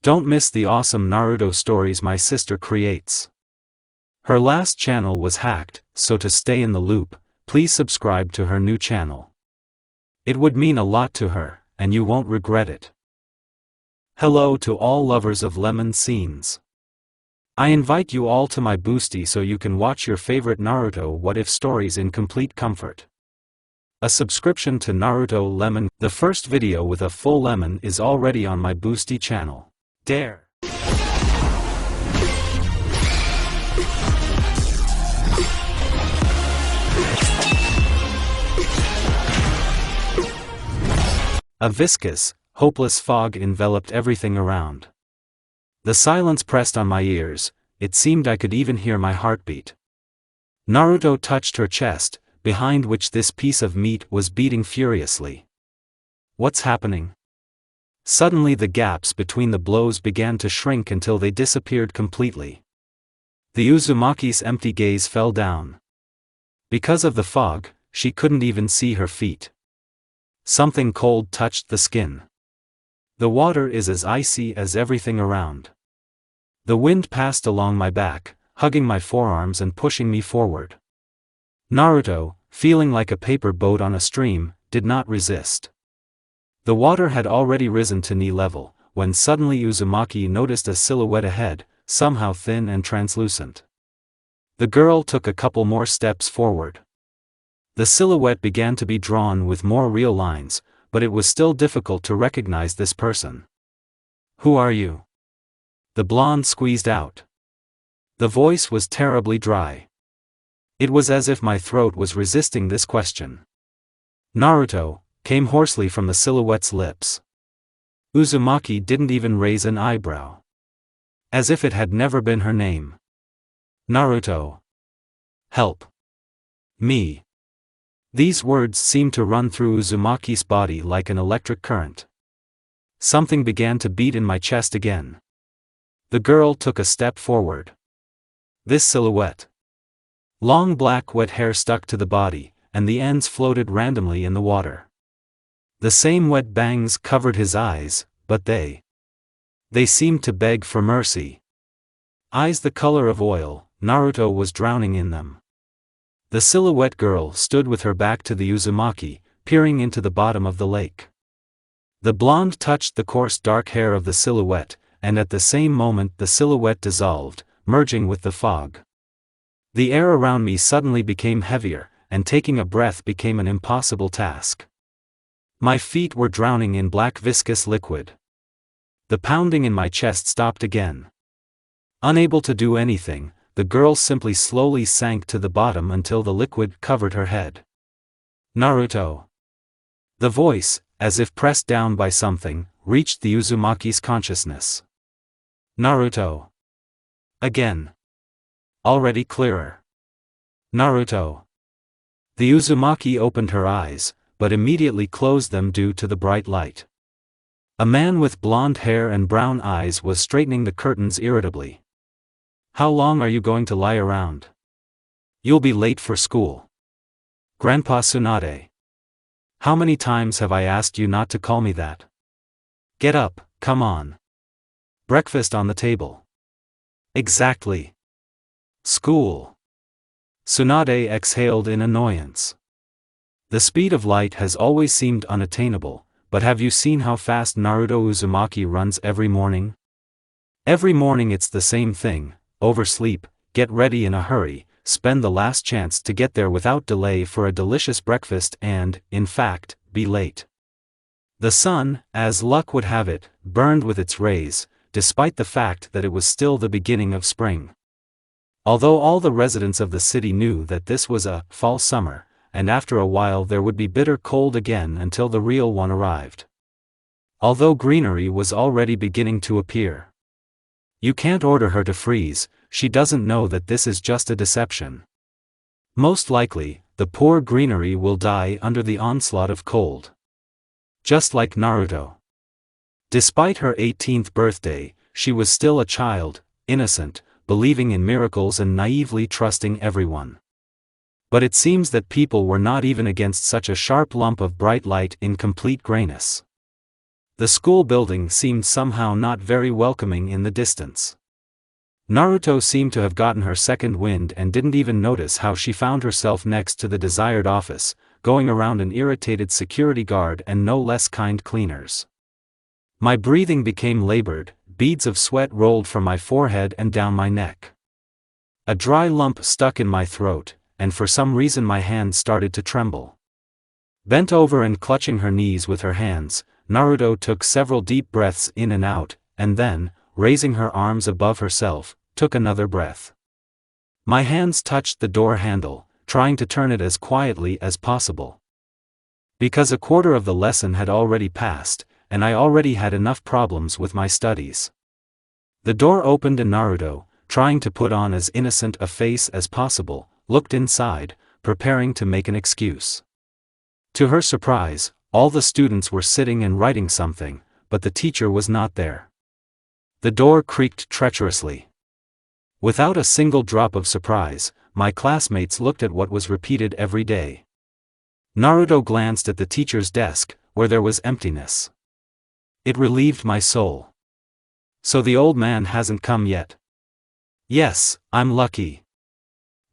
Don't miss the awesome Naruto stories my sister creates. Her last channel was hacked, so to stay in the loop, please subscribe to her new channel. It would mean a lot to her, and you won't regret it. Hello to all lovers of lemon scenes. I invite you all to my boosty so you can watch your favorite Naruto What If stories in complete comfort. A subscription to Naruto Lemon, the first video with a full lemon, is already on my boosty channel. Dare! A viscous, hopeless fog enveloped everything around. The silence pressed on my ears, it seemed I could even hear my heartbeat. Naruto touched her chest, behind which this piece of meat was beating furiously. What's happening? Suddenly the gaps between the blows began to shrink until they disappeared completely. The Uzumaki's empty gaze fell down. Because of the fog, she couldn't even see her feet. Something cold touched the skin. The water is as icy as everything around. The wind passed along my back, hugging my forearms and pushing me forward. Naruto, feeling like a paper boat on a stream, did not resist. The water had already risen to knee level, when suddenly Uzumaki noticed a silhouette ahead, somehow thin and translucent. The girl took a couple more steps forward. The silhouette began to be drawn with more real lines, but it was still difficult to recognize this person. Who are you? The blonde squeezed out. The voice was terribly dry. It was as if my throat was resisting this question. Naruto, came hoarsely from the silhouette's lips. Uzumaki didn't even raise an eyebrow. As if it had never been her name. Naruto. Help. Me. These words seemed to run through Uzumaki's body like an electric current. Something began to beat in my chest again. The girl took a step forward. This silhouette. Long black wet hair stuck to the body, and the ends floated randomly in the water. The same wet bangs covered his eyes, but they seemed to beg for mercy. Eyes the color of oil, Naruto was drowning in them. The silhouette girl stood with her back to the Uzumaki, peering into the bottom of the lake. The blonde touched the coarse dark hair of the silhouette, and at the same moment the silhouette dissolved, merging with the fog. The air around me suddenly became heavier, and taking a breath became an impossible task. My feet were drowning in black viscous liquid. The pounding in my chest stopped again. Unable to do anything, the girl simply slowly sank to the bottom until the liquid covered her head. Naruto. The voice, as if pressed down by something, reached the Uzumaki's consciousness. Naruto. Again. Already clearer. Naruto. The Uzumaki opened her eyes, but immediately closed them due to the bright light. A man with blonde hair and brown eyes was straightening the curtains irritably. How long are you going to lie around? You'll be late for school. Grandpa Tsunade. How many times have I asked you not to call me that? Get up, come on. Breakfast on the table. Exactly. School. Tsunade exhaled in annoyance. The speed of light has always seemed unattainable, but have you seen how fast Naruto Uzumaki runs every morning? Every morning it's the same thing. Oversleep, get ready in a hurry, spend the last chance to get there without delay for a delicious breakfast and, in fact, be late. The sun, as luck would have it, burned with its rays, despite the fact that it was still the beginning of spring. Although all the residents of the city knew that this was a fall summer, and after a while there would be bitter cold again until the real one arrived. Although greenery was already beginning to appear. You can't order her to freeze, she doesn't know that this is just a deception. Most likely, the poor greenery will die under the onslaught of cold. Just like Naruto. Despite her 18th birthday, she was still a child, innocent, believing in miracles and naively trusting everyone. But it seems that people were not even against such a sharp lump of bright light in complete grayness. The school building seemed somehow not very welcoming in the distance. Naruto seemed to have gotten her second wind and didn't even notice how she found herself next to the desired office, going around an irritated security guard and no less kind cleaners. My breathing became labored, beads of sweat rolled from my forehead and down my neck. A dry lump stuck in my throat, and for some reason my hands started to tremble. Bent over and clutching her knees with her hands, Naruto took several deep breaths in and out, and then, raising her arms above herself, took another breath. My hands touched the door handle, trying to turn it as quietly as possible. Because a quarter of the lesson had already passed, and I already had enough problems with my studies. The door opened and Naruto, trying to put on as innocent a face as possible, looked inside, preparing to make an excuse. To her surprise, all the students were sitting and writing something, but the teacher was not there. The door creaked treacherously. Without a single drop of surprise, my classmates looked at what was repeated every day. Naruto glanced at the teacher's desk, where there was emptiness. It relieved my soul. So the old man hasn't come yet. Yes, I'm lucky.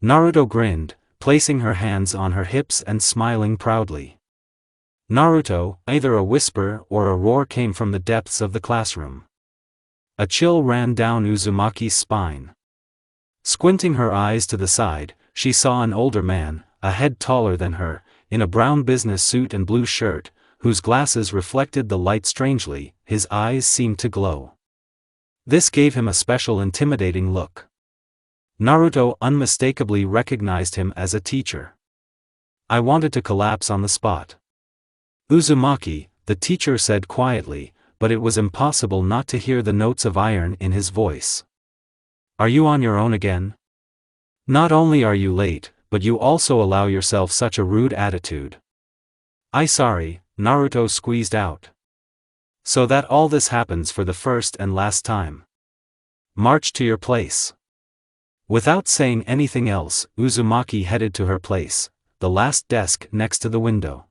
Naruto grinned, placing her hands on her hips and smiling proudly. Naruto, either a whisper or a roar came from the depths of the classroom. A chill ran down Uzumaki's spine. Squinting her eyes to the side, she saw an older man, a head taller than her, in a brown business suit and blue shirt, whose glasses reflected the light strangely. His eyes seemed to glow. This gave him a special intimidating look. Naruto unmistakably recognized him as a teacher. I wanted to collapse on the spot. Uzumaki, the teacher said quietly, but it was impossible not to hear the notes of iron in his voice. Are you on your own again? Not only are you late, but you also allow yourself such a rude attitude. Sorry, Naruto squeezed out. So that all this happens for the first and last time. March to your place. Without saying anything else, Uzumaki headed to her place, the last desk next to the window.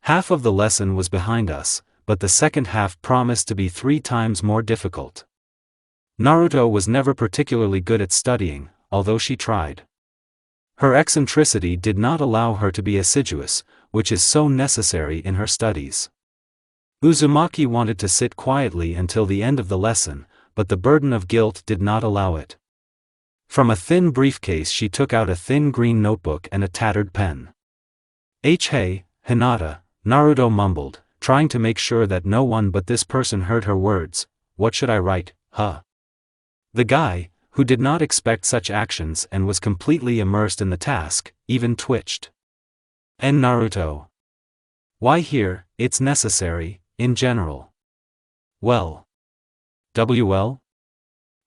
Half of the lesson was behind us, but the second half promised to be 3 times more difficult. Naruto was never particularly good at studying, although she tried. Her eccentricity did not allow her to be assiduous, which is so necessary in her studies. Uzumaki wanted to sit quietly until the end of the lesson, but the burden of guilt did not allow it. From a thin briefcase she took out a thin green notebook and a tattered pen. Hey, Hinata, Naruto mumbled, trying to make sure that no one but this person heard her words. What should I write, huh? The guy, who did not expect such actions and was completely immersed in the task, even twitched. And Naruto. Why here? It's necessary, in general. Well.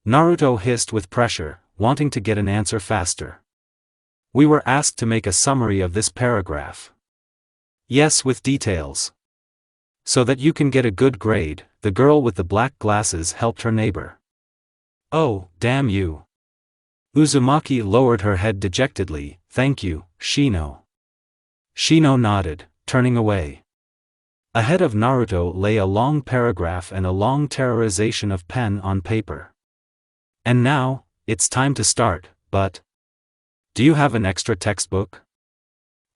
Naruto hissed with pressure, wanting to get an answer faster. We were asked to make a summary of this paragraph. Yes, with details. So that you can get a good grade, the girl with the black glasses helped her neighbor. Oh, damn you. Uzumaki lowered her head dejectedly. Thank you, Shino. Shino nodded, turning away. Ahead of Naruto lay a long paragraph and a long terrorization of pen on paper. And now, it's time to start, but... Do you have an extra textbook?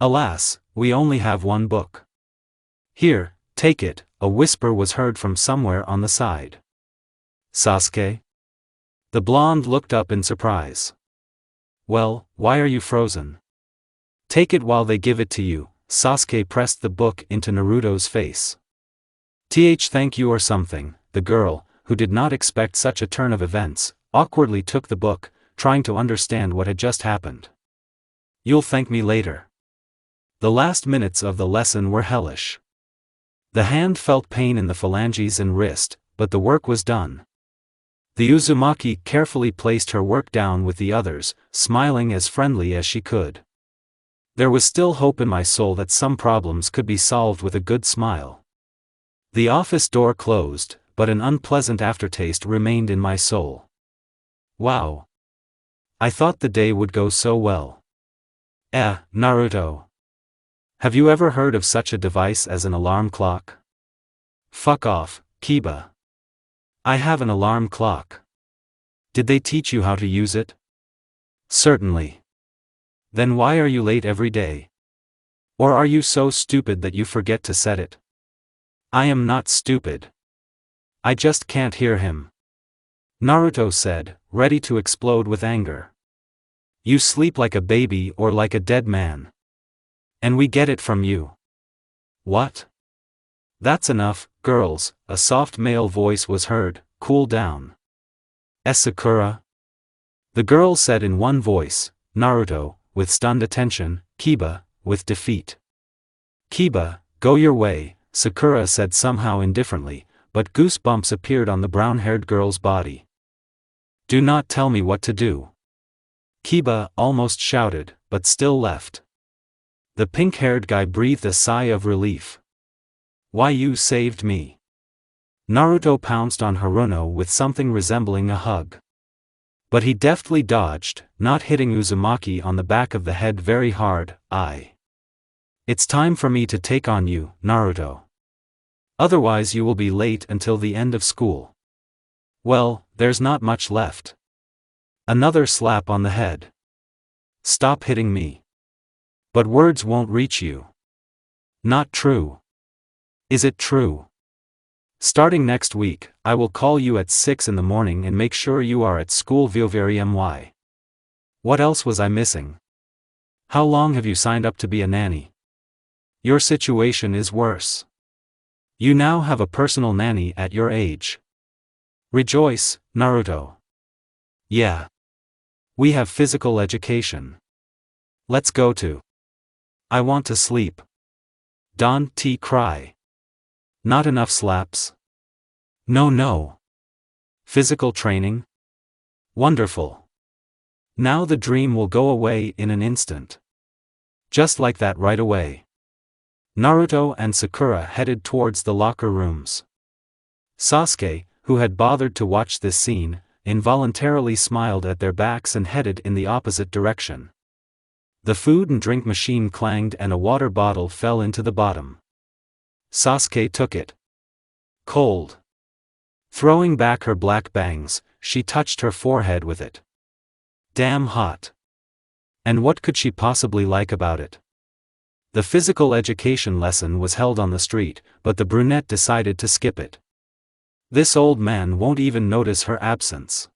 Alas, we only have one book. Here, take it, a whisper was heard from somewhere on the side. Sasuke? The blonde looked up in surprise. Well, why are you frozen? Take it while they give it to you. Sasuke pressed the book into Naruto's face. Thank you or something. The girl, who did not expect such a turn of events, awkwardly took the book, trying to understand what had just happened. You'll thank me later. The last minutes of the lesson were hellish. The hand felt pain in the phalanges and wrist, but the work was done. The Uzumaki carefully placed her work down with the others, smiling as friendly as she could. There was still hope in my soul that some problems could be solved with a good smile. The office door closed, but an unpleasant aftertaste remained in my soul. Wow. I thought the day would go so well. Naruto. Have you ever heard of such a device as an alarm clock? Fuck off, Kiba. I have an alarm clock. Did they teach you how to use it? Certainly. Then why are you late every day? Or are you so stupid that you forget to set it? I am not stupid. I just can't hear him. Naruto said, ready to explode with anger. You sleep like a baby or like a dead man. And we get it from you. What? That's enough, girls, a soft male voice was heard, cool down. Sakura? The girls said in one voice, Naruto, with stunned attention, Kiba, with defeat. Kiba, go your way, Sakura said somehow indifferently, but goosebumps appeared on the brown-haired girl's body. Do not tell me what to do. Kiba almost shouted, but still left. The pink-haired guy breathed a sigh of relief. Why, you saved me. Naruto pounced on Haruno with something resembling a hug. But he deftly dodged, not hitting Uzumaki on the back of the head very hard. It's time for me to take on you, Naruto. Otherwise you will be late until the end of school. Well, there's not much left. Another slap on the head. Stop hitting me. But words won't reach you. Not true. Is it true? Starting next week, I will call you at 6 in the morning and make sure you are at school very. What else was I missing? How long have you signed up to be a nanny? Your situation is worse. You now have a personal nanny at your age. Rejoice, Naruto. Yeah. We have physical education. Let's go to. I want to sleep. Don T cry. Not enough slaps? No. Physical training? Wonderful. Now the dream will go away in an instant. Just like that right away. Naruto and Sakura headed towards the locker rooms. Sasuke, who had bothered to watch this scene, involuntarily smiled at their backs and headed in the opposite direction. The food and drink machine clanged and a water bottle fell into the bottom. Sasuke took it. Cold. Throwing back her black bangs, she touched her forehead with it. Damn hot. And what could she possibly like about it? The physical education lesson was held on the street, but the brunette decided to skip it. This old man won't even notice her absence.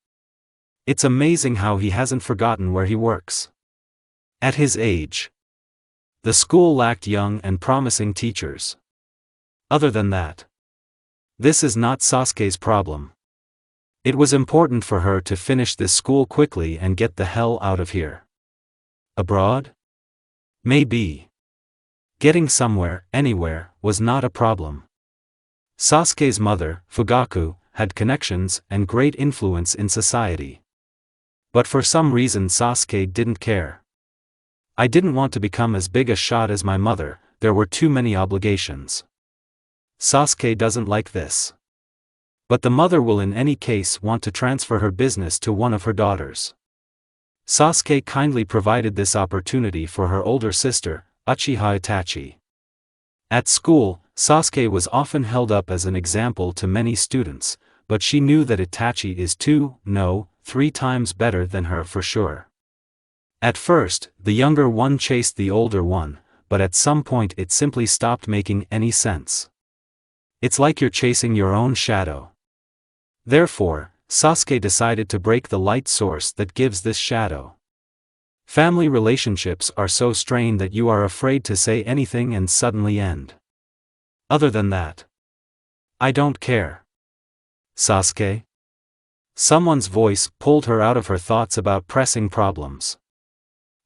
It's amazing how he hasn't forgotten where he works. At his age. The school lacked young and promising teachers. Other than that, this is not Sasuke's problem. It was important for her to finish this school quickly and get the hell out of here. Abroad? Maybe. Getting somewhere, anywhere, was not a problem. Sasuke's mother, Fugaku, had connections and great influence in society. But for some reason Sasuke didn't care. I didn't want to become as big a shot as my mother, there were too many obligations. Sasuke doesn't like this. But the mother will in any case want to transfer her business to one of her daughters. Sasuke kindly provided this opportunity for her older sister, Uchiha Itachi. At school, Sasuke was often held up as an example to many students, but she knew that Itachi is 3 times better than her for sure. At first, the younger one chased the older one, but at some point it simply stopped making any sense. It's like you're chasing your own shadow. Therefore, Sasuke decided to break the light source that gives this shadow. Family relationships are so strained that you are afraid to say anything and suddenly end. Other than that, I don't care. Sasuke? Someone's voice pulled her out of her thoughts about pressing problems.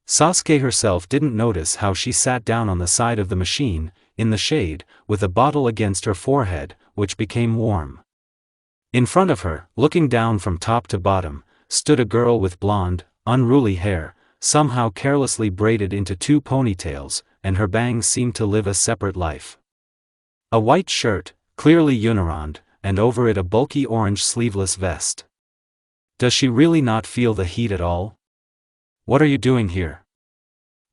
Sasuke herself didn't notice how she sat down on the side of the machine, in the shade, with a bottle against her forehead, which became warm. In front of her, looking down from top to bottom, stood a girl with blonde, unruly hair, somehow carelessly braided into 2 ponytails, and her bangs seemed to live a separate life. A white shirt, clearly unirond, and over it a bulky orange sleeveless vest. Does she really not feel the heat at all? What are you doing here?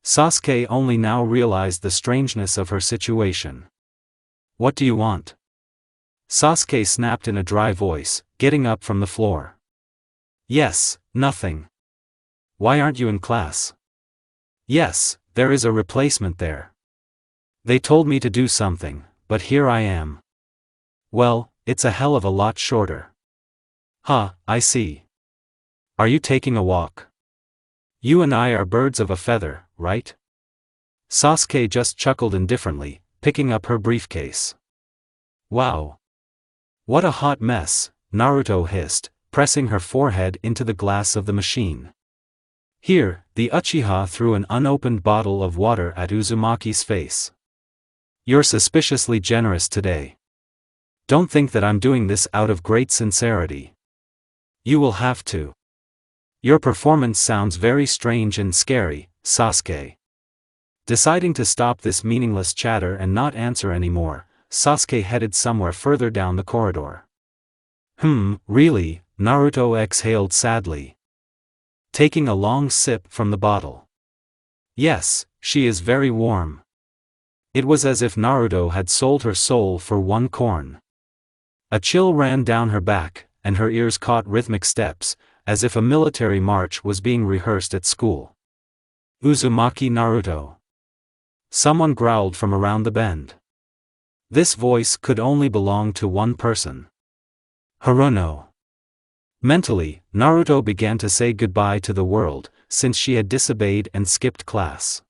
Sasuke only now realized the strangeness of her situation. What do you want? Sasuke snapped in a dry voice, getting up from the floor. Yes, nothing. Why aren't you in class? Yes, there is a replacement there. They told me to do something, but here I am. Well, it's a hell of a lot shorter. Huh, I see. Are you taking a walk? You and I are birds of a feather, right? Sasuke just chuckled indifferently, picking up her briefcase. Wow. What a hot mess, Naruto hissed, pressing her forehead into the glass of the machine. Here, the Uchiha threw an unopened bottle of water at Uzumaki's face. You're suspiciously generous today. Don't think that I'm doing this out of great sincerity. You will have to. Your performance sounds very strange and scary, Sasuke. Deciding to stop this meaningless chatter and not answer anymore, Sasuke headed somewhere further down the corridor. Really? Naruto exhaled sadly, taking a long sip from the bottle. Yes, she is very warm. It was as if Naruto had sold her soul for one corn. A chill ran down her back, and her ears caught rhythmic steps, as if a military march was being rehearsed at school. Uzumaki Naruto. Someone growled from around the bend. This voice could only belong to one person. Haruno. Mentally, Naruto began to say goodbye to the world, since she had disobeyed and skipped class.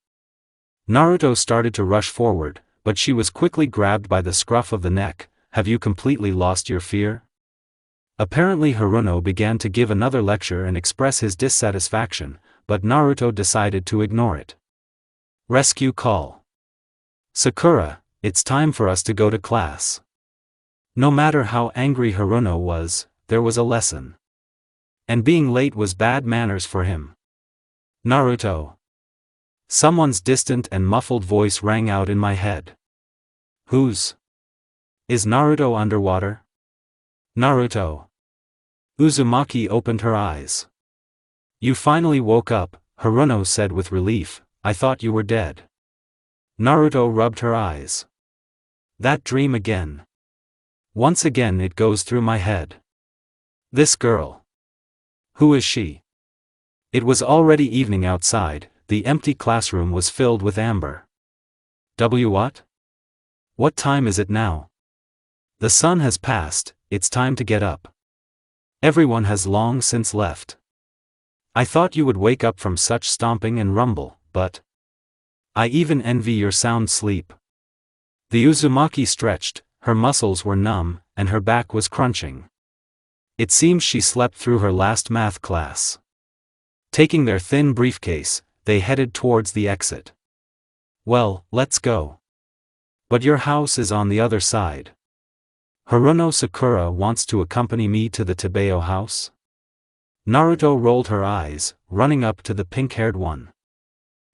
Naruto started to rush forward, but she was quickly grabbed by the scruff of the neck. Have you completely lost your fear? Apparently Haruno began to give another lecture and express his dissatisfaction, but Naruto decided to ignore it. Rescue call. Sakura, it's time for us to go to class. No matter how angry Haruno was, there was a lesson. And being late was bad manners for him. Naruto. Someone's distant and muffled voice rang out in my head. Whose? Is Naruto underwater? Naruto. Uzumaki opened her eyes. You finally woke up, Haruno said with relief. I thought you were dead. Naruto rubbed her eyes. That dream again. Once again it goes through my head. This girl. Who is she? It was already evening outside, the empty classroom was filled with amber. What? What time is it now? The sun has passed, it's time to get up. Everyone has long since left. I thought you would wake up from such stomping and rumble, but I even envy your sound sleep. The Uzumaki stretched, her muscles were numb, and her back was crunching. It seems she slept through her last math class. Taking their thin briefcase, they headed towards the exit. Well, let's go. But your house is on the other side. Haruno Sakura wants to accompany me to the Tebeo house? Naruto rolled her eyes, running up to the pink-haired one.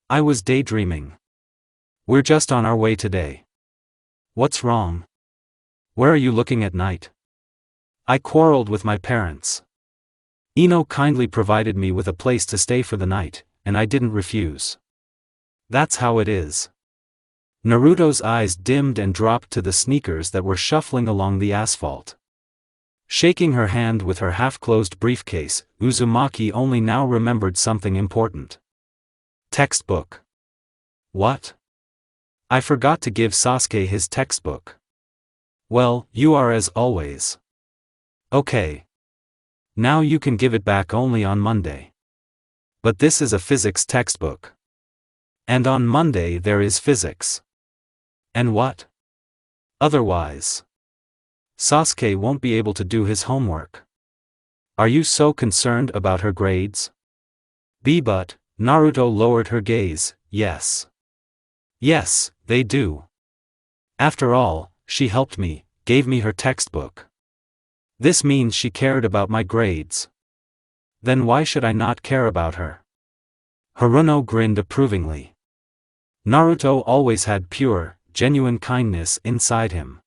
I was daydreaming. We're just on our way today. What's wrong? Where are you looking at night? I quarreled with my parents. Ino kindly provided me with a place to stay for the night, and I didn't refuse. That's how it is. Naruto's eyes dimmed and dropped to the sneakers that were shuffling along the asphalt. Shaking her hand with her half-closed briefcase, Uzumaki only now remembered something important. Textbook. What? I forgot to give Sasuke his textbook. Well, you are as always. Okay. Now you can give it back only on Monday. But this is a physics textbook. And on Monday there is physics. And what? Otherwise. Sasuke won't be able to do his homework. Are you so concerned about her grades? But, Naruto lowered her gaze, yes. Yes, they do. After all, she helped me, gave me her textbook. This means she cared about my grades. Then why should I not care about her? Haruno grinned approvingly. Naruto always had pure, genuine kindness inside him.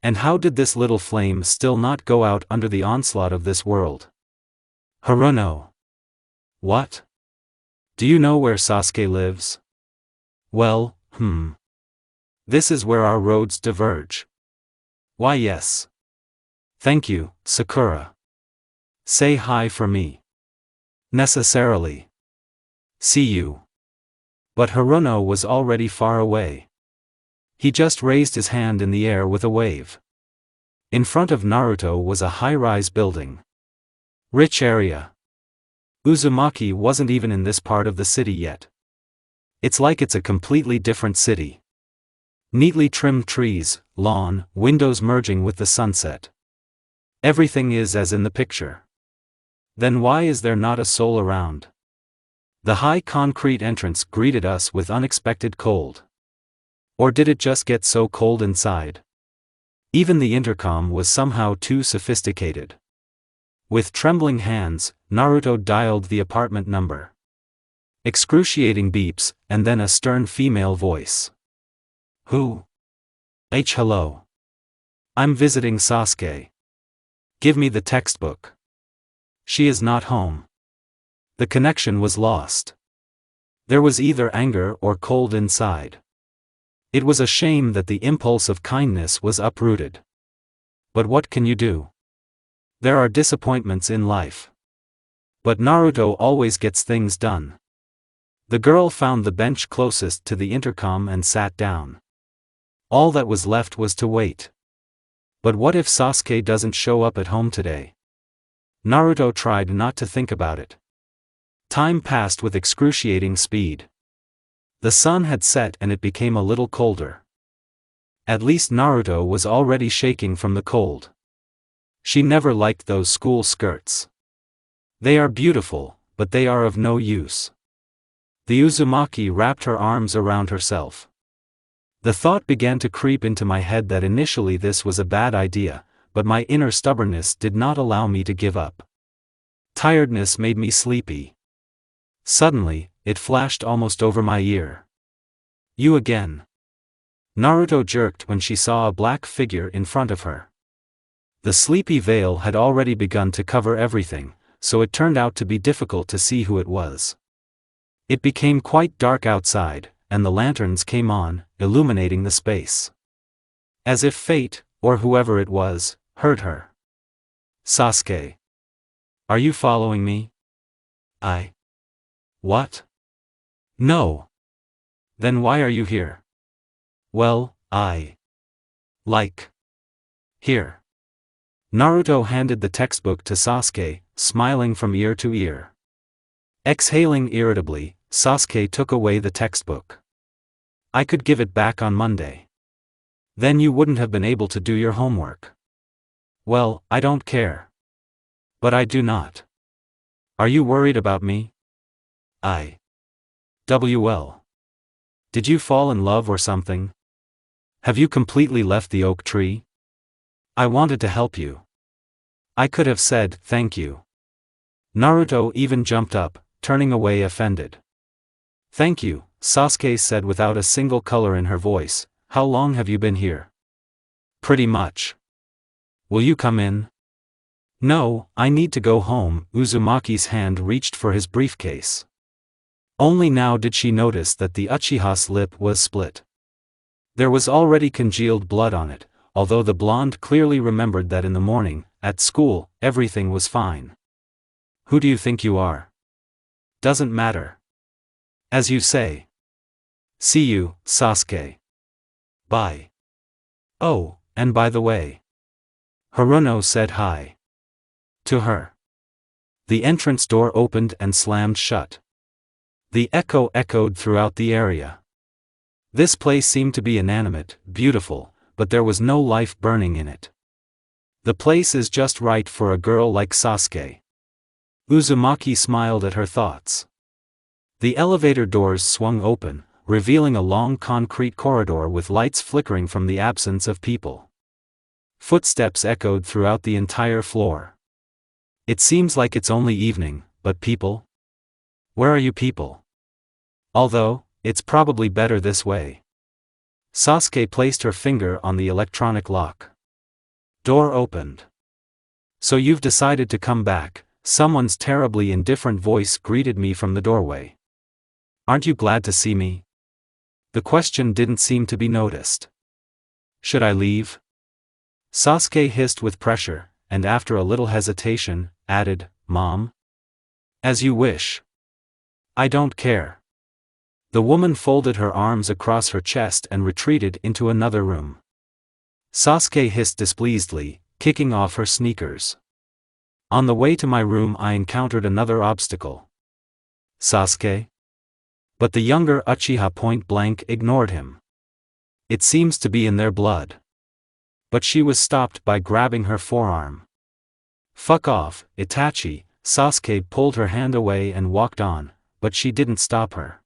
And how did this little flame still not go out under the onslaught of this world? Haruno. What? Do you know where Sasuke lives? Well, This is where our roads diverge. Why yes. Thank you, Sakura. Say hi for me. Necessarily. See you. But Haruno was already far away. He just raised his hand in the air with a wave. In front of Naruto was a high-rise building. Rich area. Uzumaki wasn't even in this part of the city yet. It's like it's a completely different city. Neatly trimmed trees, lawn, windows merging with the sunset. Everything is as in the picture. Then why is there not a soul around? The high concrete entrance greeted us with unexpected cold. Or did it just get so cold inside? Even the intercom was somehow too sophisticated. With trembling hands, Naruto dialed the apartment number. Excruciating beeps, and then a stern female voice. Who? Hello. I'm visiting Sasuke. Give me the textbook. She is not home. The connection was lost. There was either anger or cold inside. It was a shame that the impulse of kindness was uprooted. But what can you do? There are disappointments in life. But Naruto always gets things done. The girl found the bench closest to the intercom and sat down. All that was left was to wait. But what if Sasuke doesn't show up at home today? Naruto tried not to think about it. Time passed with excruciating speed. The sun had set and it became a little colder. At least Naruto was already shaking from the cold. She never liked those school skirts. They are beautiful, but they are of no use. The uzumaki wrapped her arms around herself. The thought began to creep into my head that initially this was a bad idea, but my inner stubbornness did not allow me to give up. Tiredness made me sleepy. Suddenly, it flashed almost over my ear. You again. Naruto jerked when she saw a black figure in front of her. The sleepy veil had already begun to cover everything, so it turned out to be difficult to see who it was. It became quite dark outside, and the lanterns came on, illuminating the space. As if fate, or whoever it was, heard her. Sasuke. Are you following me? What? No. Then why are you here? Well, Here. Naruto handed the textbook to Sasuke, smiling from ear to ear. Exhaling irritably, Sasuke took away the textbook. I could give it back on Monday. Then you wouldn't have been able to do your homework. Well, I don't care. But I do not. Are you worried about me? Well. Did you fall in love or something? Have you completely left the oak tree? I wanted to help you. I could have said, thank you. Naruto even jumped up, turning away offended. Thank you, Sasuke said without a single color in her voice. How long have you been here? Pretty much. Will you come in? No, I need to go home. Uzumaki's hand reached for his briefcase. Only now did she notice that the Uchiha's lip was split. There was already congealed blood on it, although the blonde clearly remembered that in the morning, at school, everything was fine. Who do you think you are? Doesn't matter. As you say. See you, Sasuke. Bye. Oh, and by the way. Haruno said hi. To her. The entrance door opened and slammed shut. The echo echoed throughout the area. This place seemed to be inanimate, beautiful, but there was no life burning in it. The place is just right for a girl like Sasuke. Uzumaki smiled at her thoughts. The elevator doors swung open, revealing a long concrete corridor with lights flickering from the absence of people. Footsteps echoed throughout the entire floor. It seems like it's only evening, but people? Where are you people? Although, it's probably better this way. Sasuke placed her finger on the electronic lock. Door opened. So you've decided to come back, someone's terribly indifferent voice greeted me from the doorway. Aren't you glad to see me? The question didn't seem to be noticed. Should I leave? Sasuke hissed with pressure, and after a little hesitation, added, "Mom? As you wish. I don't care." The woman folded her arms across her chest and retreated into another room. Sasuke hissed displeasedly, kicking off her sneakers. On the way to my room I encountered another obstacle. "Sasuke?" But the younger Uchiha point-blank ignored him. "It seems to be in their blood." But she was stopped by grabbing her forearm. "Fuck off, Itachi." Sasuke pulled her hand away and walked on, but she didn't stop her.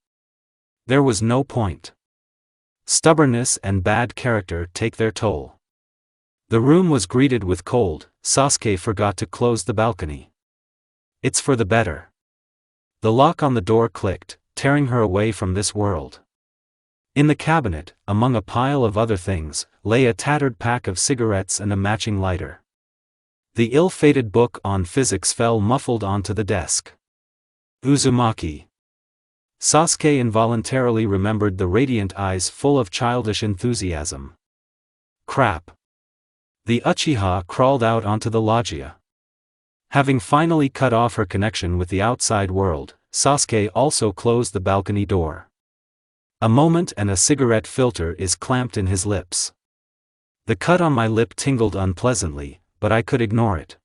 There was no point. Stubbornness and bad character take their toll. The room was greeted with cold. Sasuke forgot to close the balcony. "It's for the better." The lock on the door clicked, tearing her away from this world. In the cabinet, among a pile of other things, lay a tattered pack of cigarettes and a matching lighter. The ill-fated book on physics fell muffled onto the desk. Uzumaki. Sasuke involuntarily remembered the radiant eyes full of childish enthusiasm. Crap. The Uchiha crawled out onto the loggia. Having finally cut off her connection with the outside world, Sasuke also closed the balcony door. A moment and a cigarette filter is clamped in his lips. The cut on my lip tingled unpleasantly, but I could ignore it.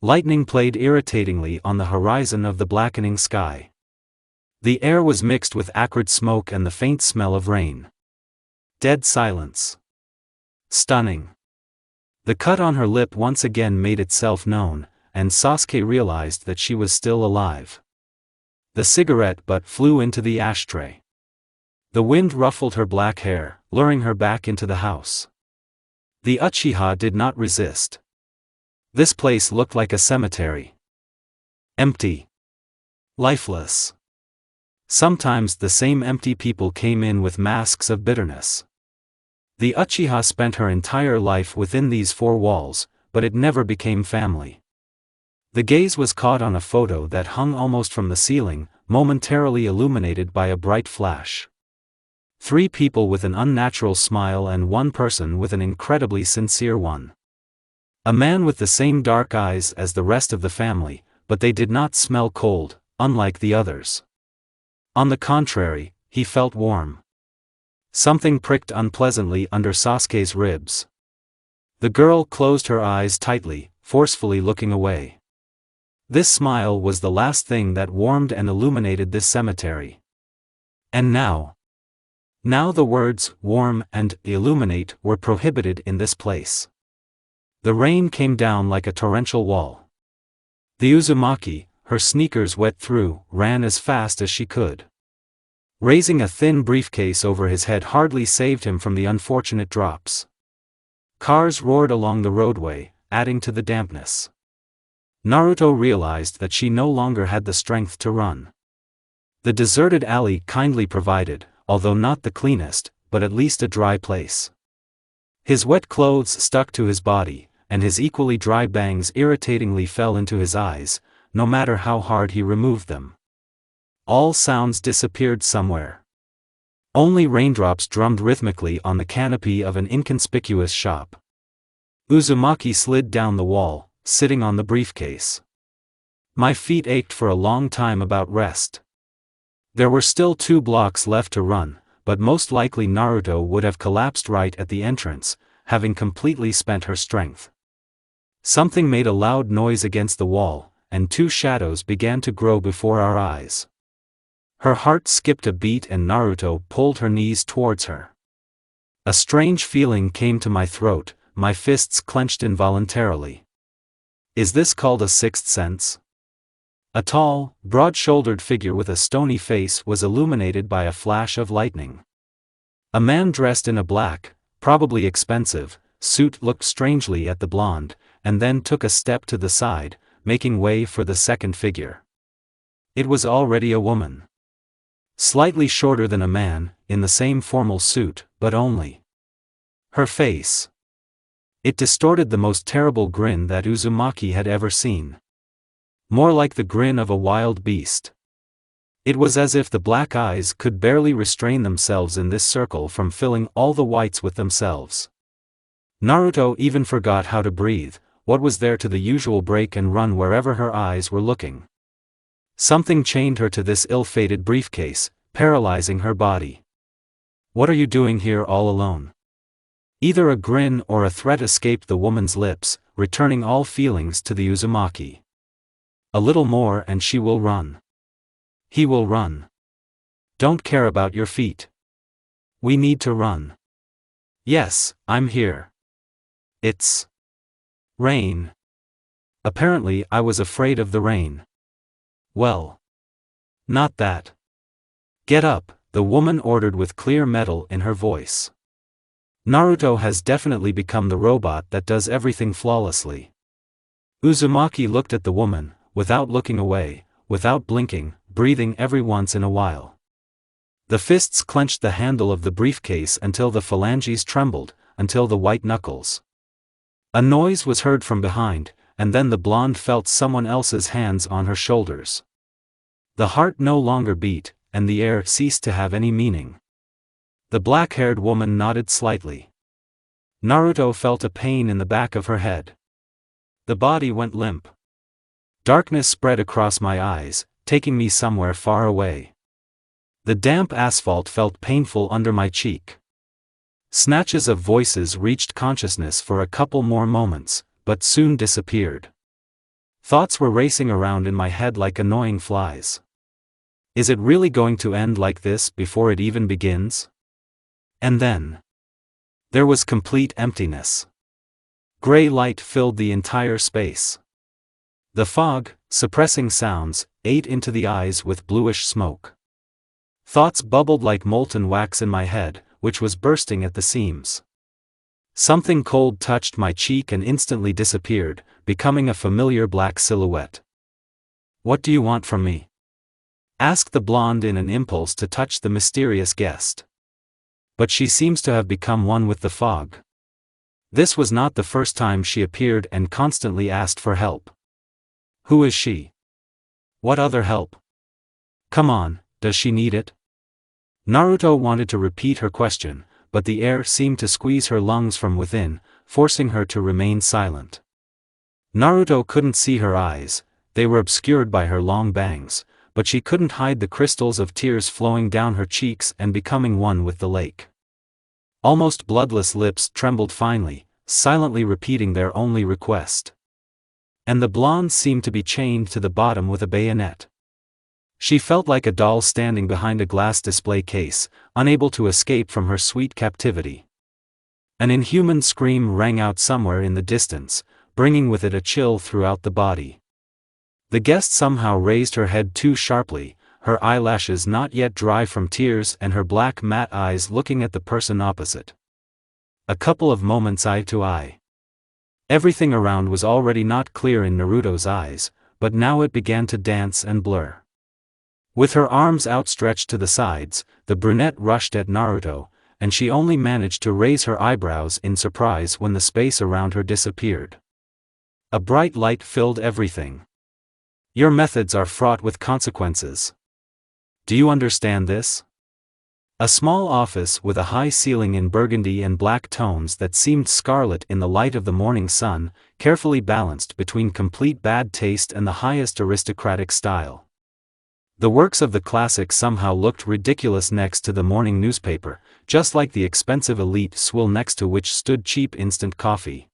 Lightning played irritatingly on the horizon of the blackening sky. The air was mixed with acrid smoke and the faint smell of rain. Dead silence. Stunning. The cut on her lip once again made itself known, and Sasuke realized that she was still alive. The cigarette butt flew into the ashtray. The wind ruffled her black hair, luring her back into the house. The Uchiha did not resist. This place looked like a cemetery. Empty. Lifeless. Sometimes the same empty people came in with masks of bitterness. The Uchiha spent her entire life within these four walls, but it never became family. The gaze was caught on a photo that hung almost from the ceiling, momentarily illuminated by a bright flash. 3 people with an unnatural smile and 1 person with an incredibly sincere one. A man with the same dark eyes as the rest of the family, but they did not smell cold, unlike the others. On the contrary, he felt warm. Something pricked unpleasantly under Sasuke's ribs. The girl closed her eyes tightly, forcefully looking away. This smile was the last thing that warmed and illuminated this cemetery. And now the words, warm and illuminate, were prohibited in this place. The rain came down like a torrential wall. The Uzumaki, her sneakers wet through, ran as fast as she could. Raising a thin briefcase over his head hardly saved him from the unfortunate drops. Cars roared along the roadway, adding to the dampness. Naruto realized that she no longer had the strength to run. The deserted alley kindly provided, although not the cleanest, but at least a dry place. His wet clothes stuck to his body, and his equally dry bangs irritatingly fell into his eyes, no matter how hard he removed them. All sounds disappeared somewhere. Only raindrops drummed rhythmically on the canopy of an inconspicuous shop. Uzumaki slid down the wall, sitting on the briefcase. My feet ached for a long time about rest. There were still 2 blocks left to run, but most likely Naruto would have collapsed right at the entrance, having completely spent her strength. Something made a loud noise against the wall, and 2 shadows began to grow before our eyes. Her heart skipped a beat and Naruto pulled her knees towards her. A strange feeling came to my throat, my fists clenched involuntarily. Is this called a sixth sense? A tall, broad-shouldered figure with a stony face was illuminated by a flash of lightning. A man dressed in a black, probably expensive, suit looked strangely at the blonde, and then took a step to the side, making way for the second figure. It was already a woman. Slightly shorter than a man, in the same formal suit, but only. Her face. It distorted the most terrible grin that Uzumaki had ever seen. More like the grin of a wild beast. It was as if the black eyes could barely restrain themselves in this circle from filling all the whites with themselves. Naruto even forgot how to breathe. What was there to the usual break and run wherever her eyes were looking? Something chained her to this ill-fated briefcase, paralyzing her body. What are you doing here all alone? Either a grin or a threat escaped the woman's lips, returning all feelings to the Uzumaki. A little more and she will run. He will run. Don't care about your feet. We need to run. Yes, I'm here. It's rain. Apparently I was afraid of the rain. Well. Not that. Get up, the woman ordered with clear metal in her voice. Naruto has definitely become the robot that does everything flawlessly. Uzumaki looked at the woman, without looking away, without blinking, breathing every once in a while. The fists clenched the handle of the briefcase until the phalanges trembled, until the white knuckles. A noise was heard from behind, and then the blonde felt someone else's hands on her shoulders. The heart no longer beat, and the air ceased to have any meaning. The black-haired woman nodded slightly. Naruto felt a pain in the back of her head. The body went limp. Darkness spread across my eyes, taking me somewhere far away. The damp asphalt felt painful under my cheek. Snatches of voices reached consciousness for a couple more moments, but soon disappeared. Thoughts were racing around in my head like annoying flies. Is it really going to end like this before it even begins? And then there was complete emptiness. Gray light filled the entire space. The fog, suppressing sounds, ate into the eyes with bluish smoke. Thoughts bubbled like molten wax in my head, which was bursting at the seams. Something cold touched my cheek and instantly disappeared, becoming a familiar black silhouette. What do you want from me? Asked the blonde in an impulse to touch the mysterious guest. But she seems to have become one with the fog. This was not the first time she appeared and constantly asked for help. Who is she? What other help? Come on, does she need it? Naruto wanted to repeat her question, but the air seemed to squeeze her lungs from within, forcing her to remain silent. Naruto couldn't see her eyes, they were obscured by her long bangs, but she couldn't hide the crystals of tears flowing down her cheeks and becoming one with the lake. Almost bloodless lips trembled finely, silently repeating their only request. And the blonde seemed to be chained to the bottom with a bayonet. She felt like a doll standing behind a glass display case, unable to escape from her sweet captivity. An inhuman scream rang out somewhere in the distance, bringing with it a chill throughout the body. The guest somehow raised her head too sharply, her eyelashes not yet dry from tears and her black matte eyes looking at the person opposite. A couple of moments eye to eye. Everything around was already not clear in Naruto's eyes, but now it began to dance and blur. With her arms outstretched to the sides, the brunette rushed at Naruto, and she only managed to raise her eyebrows in surprise when the space around her disappeared. A bright light filled everything. Your methods are fraught with consequences. Do you understand this? A small office with a high ceiling in burgundy and black tones that seemed scarlet in the light of the morning sun, carefully balanced between complete bad taste and the highest aristocratic style. The works of the classics somehow looked ridiculous next to the morning newspaper, just like the expensive elite swill next to which stood cheap instant coffee.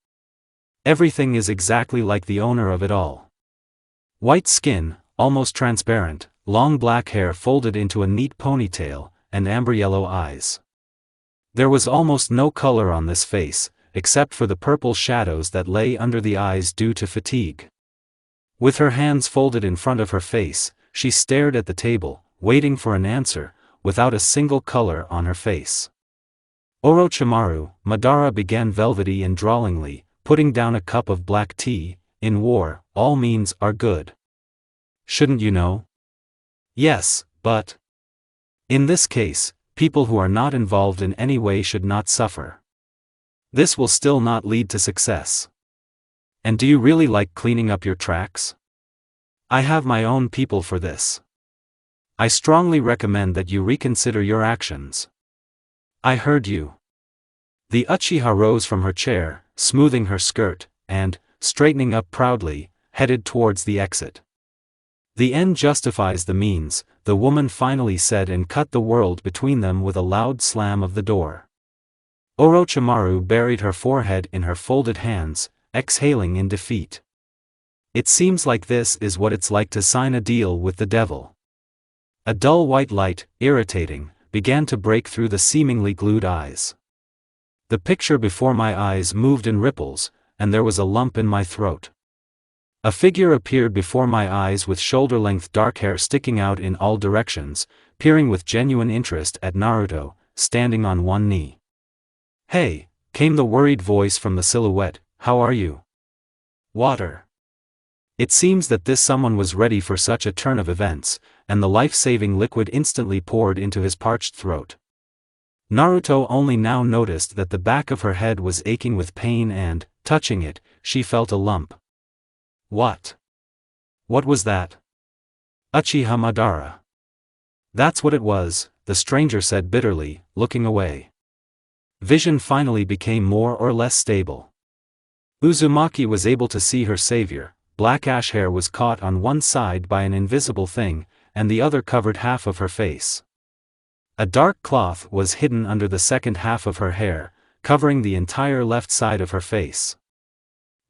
Everything is exactly like the owner of it all. White skin, almost transparent, long black hair folded into a neat ponytail, and amber yellow eyes. There was almost no color on this face, except for the purple shadows that lay under the eyes due to fatigue. With her hands folded in front of her face, she stared at the table, waiting for an answer, without a single color on her face. Orochimaru, Madara began velvety and drawlingly, putting down a cup of black tea. In war, all means are good. Shouldn't you know? Yes, but in this case, people who are not involved in any way should not suffer. This will still not lead to success. And do you really like cleaning up your tracks? I have my own people for this. I strongly recommend that you reconsider your actions. I heard you. The Uchiha rose from her chair, smoothing her skirt, and, straightening up proudly, headed towards the exit. The end justifies the means, the woman finally said and cut the world between them with a loud slam of the door. Orochimaru buried her forehead in her folded hands, exhaling in defeat. It seems like this is what it's like to sign a deal with the devil. A dull white light, irritating, began to break through the seemingly glued eyes. The picture before my eyes moved in ripples, and there was a lump in my throat. A figure appeared before my eyes with shoulder-length dark hair sticking out in all directions, peering with genuine interest at Naruto, standing on one knee. "Hey," came the worried voice from the silhouette, "how are you?" "Water." It seems that this someone was ready for such a turn of events, and the life-saving liquid instantly poured into his parched throat. Naruto only now noticed that the back of her head was aching with pain and, touching it, she felt a lump. What? What was that? Uchiha Madara. That's what it was, the stranger said bitterly, looking away. Vision finally became more or less stable. Uzumaki was able to see her savior. Black ash hair was caught on one side by an invisible thing, and the other covered half of her face. A dark cloth was hidden under the second half of her hair, covering the entire left side of her face.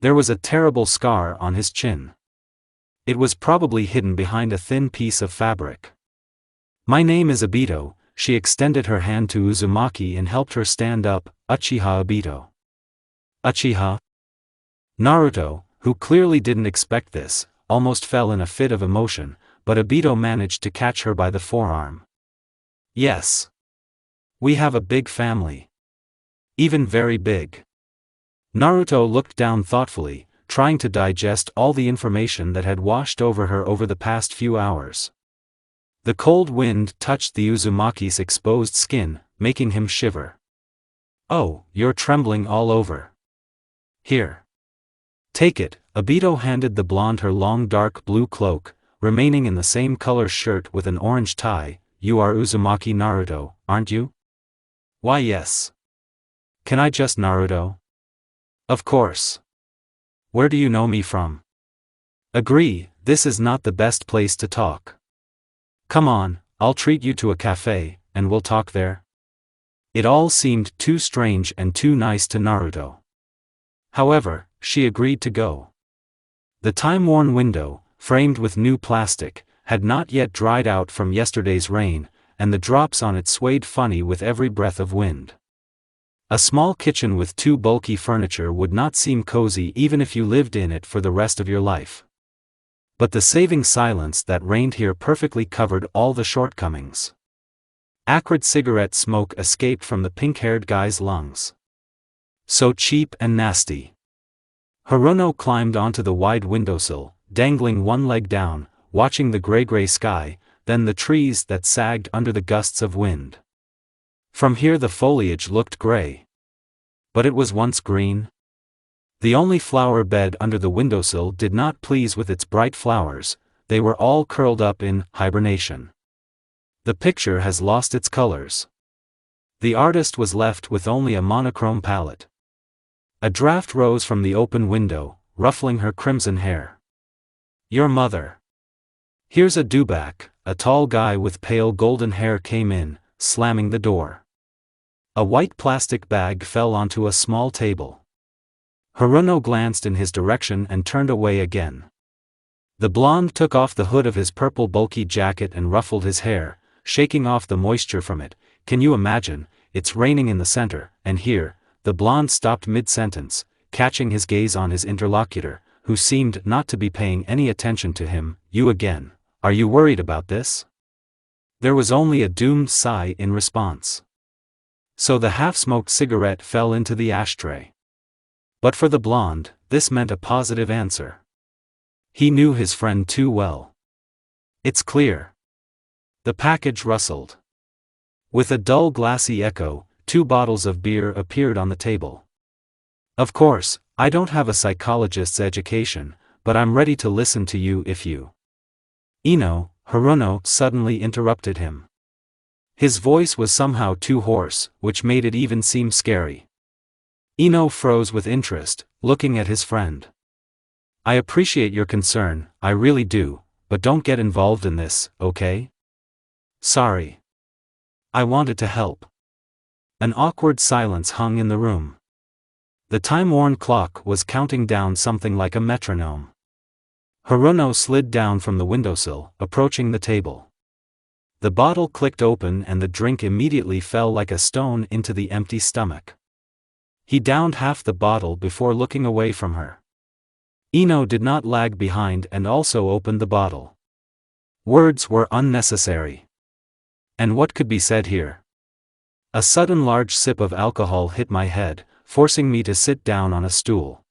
There was a terrible scar on his chin. It was probably hidden behind a thin piece of fabric. "My name is Obito," she extended her hand to Uzumaki and helped her stand up, "Uchiha Obito." "Uchiha?" Naruto, who clearly didn't expect this, almost fell in a fit of emotion, but Obito managed to catch her by the forearm. "Yes. We have a big family. Even very big." Naruto looked down thoughtfully, trying to digest all the information that had washed over her over the past few hours. The cold wind touched the Uzumaki's exposed skin, making him shiver. "Oh, you're trembling all over. Here. Take it." Obito handed the blonde her long dark blue cloak, remaining in the same color shirt with an orange tie. "You are Uzumaki Naruto, aren't you?" "Why yes. Can I just Naruto?" "Of course. Where do you know me from?" "Agree, this is not the best place to talk. Come on, I'll treat you to a cafe, and we'll talk there." It all seemed too strange and too nice to Naruto. However, she agreed to go. The time-worn window, framed with new plastic, had not yet dried out from yesterday's rain, and the drops on it swayed funny with every breath of wind. A small kitchen with two bulky furniture would not seem cozy even if you lived in it for the rest of your life. But the saving silence that reigned here perfectly covered all the shortcomings. Acrid cigarette smoke escaped from the pink-haired guy's lungs. So cheap and nasty. Haruno climbed onto the wide windowsill, dangling one leg down, watching the gray sky, then the trees that sagged under the gusts of wind. From here the foliage looked gray. But it was once green. The only flower bed under the windowsill did not please with its bright flowers, they were all curled up in hibernation. The picture has lost its colors. The artist was left with only a monochrome palette. A draft rose from the open window, ruffling her crimson hair. "Your mother." "Here's a dewback." A tall guy with pale golden hair came in, slamming the door. A white plastic bag fell onto a small table. Haruno glanced in his direction and turned away again. The blonde took off the hood of his purple bulky jacket and ruffled his hair, shaking off the moisture from it. "Can you imagine, it's raining in the center, and here." The blonde stopped mid-sentence, catching his gaze on his interlocutor, who seemed not to be paying any attention to him. "You again. Are you worried about this?" There was only a doomed sigh in response. So the half-smoked cigarette fell into the ashtray. But for the blonde, this meant a positive answer. He knew his friend too well. "It's clear." The package rustled. With a dull glassy echo, 2 bottles of beer appeared on the table. "Of course, I don't have a psychologist's education, but I'm ready to listen to you if you—" "Ino," Haruno suddenly interrupted him. His voice was somehow too hoarse, which made it even seem scary. Ino froze with interest, looking at his friend. I appreciate your concern, I really do, but don't get involved in this, okay? Sorry. I wanted to help. An awkward silence hung in the room. The time-worn clock was counting down something like a metronome. Haruno slid down from the windowsill, approaching the table. The bottle clicked open and the drink immediately fell like a stone into the empty stomach. He downed half the bottle before looking away from her. Ino did not lag behind and also opened the bottle. Words were unnecessary. And what could be said here? A sudden large sip of alcohol hit my head, forcing me to sit down on a stool.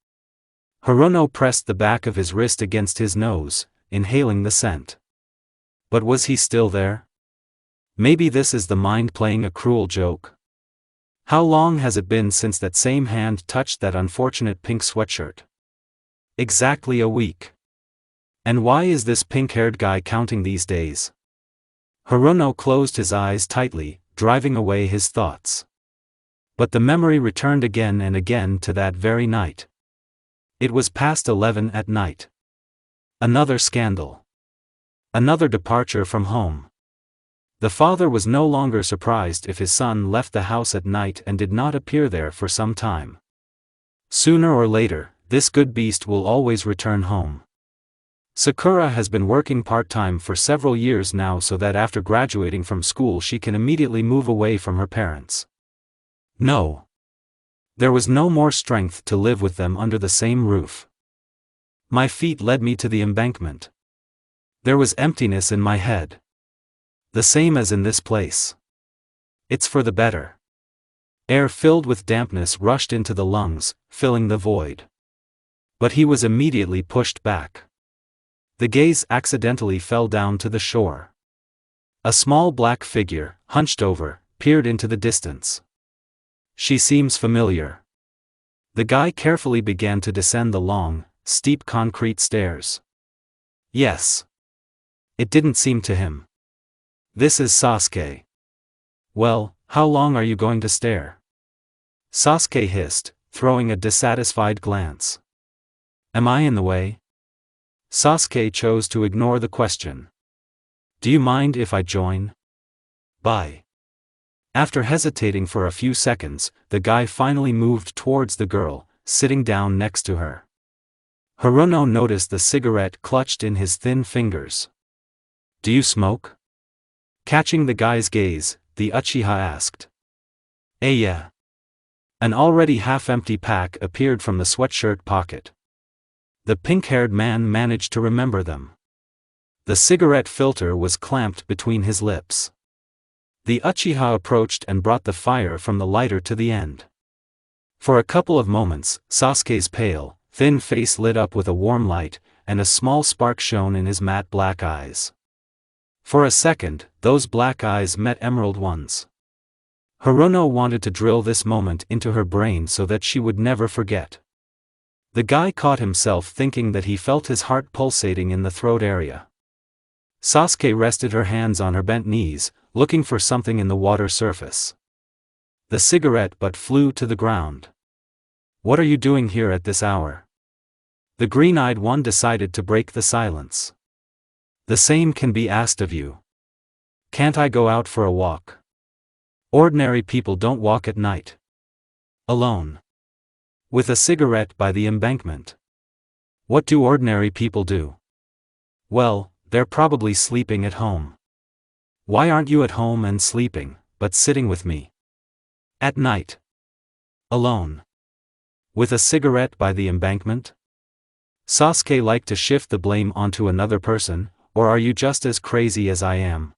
Haruno pressed the back of his wrist against his nose, inhaling the scent. But was he still there? Maybe this is the mind playing a cruel joke. How long has it been since that same hand touched that unfortunate pink sweatshirt? Exactly a week. And why is this pink-haired guy counting these days? Haruno closed his eyes tightly, driving away his thoughts. But the memory returned again and again to that very night. It was past 11 at night. Another scandal. Another departure from home. The father was no longer surprised if his son left the house at night and did not appear there for some time. Sooner or later, this good beast will always return home. Sakura has been working part-time for several years now so that after graduating from school she can immediately move away from her parents. No. There was no more strength to live with them under the same roof. My feet led me to the embankment. There was emptiness in my head. The same as in this place. It's for the better. Air filled with dampness rushed into the lungs, filling the void. But he was immediately pushed back. The gaze accidentally fell down to the shore. A small black figure, hunched over, peered into the distance. She seems familiar. The guy carefully began to descend the long, steep concrete stairs. Yes. It didn't seem to him. This is Sasuke. Well, how long are you going to stare? Sasuke hissed, throwing a dissatisfied glance. Am I in the way? Sasuke chose to ignore the question. Do you mind if I join? Bye. After hesitating for a few seconds, the guy finally moved towards the girl, sitting down next to her. Haruno noticed the cigarette clutched in his thin fingers. Do you smoke? Catching the guy's gaze, the Uchiha asked. Yeah. An already half-empty pack appeared from the sweatshirt pocket. The pink-haired man managed to remember them. The cigarette filter was clamped between his lips. The Uchiha approached and brought the fire from the lighter to the end. For a couple of moments, Sasuke's pale, thin face lit up with a warm light, and a small spark shone in his matte black eyes. For a second, those black eyes met emerald ones. Haruno wanted to drill this moment into her brain so that she would never forget. The guy caught himself thinking that he felt his heart pulsating in the throat area. Sasuke rested her hands on her bent knees, looking for something in the water surface. The cigarette butt flew to the ground. What are you doing here at this hour? The green-eyed one decided to break the silence. The same can be asked of you. Can't I go out for a walk? Ordinary people don't walk at night. Alone. With a cigarette by the embankment. What do ordinary people do? Well, they're probably sleeping at home. Why aren't you at home and sleeping, but sitting with me? At night. Alone. With a cigarette by the embankment? Sasuke liked to shift the blame onto another person, or are you just as crazy as I am?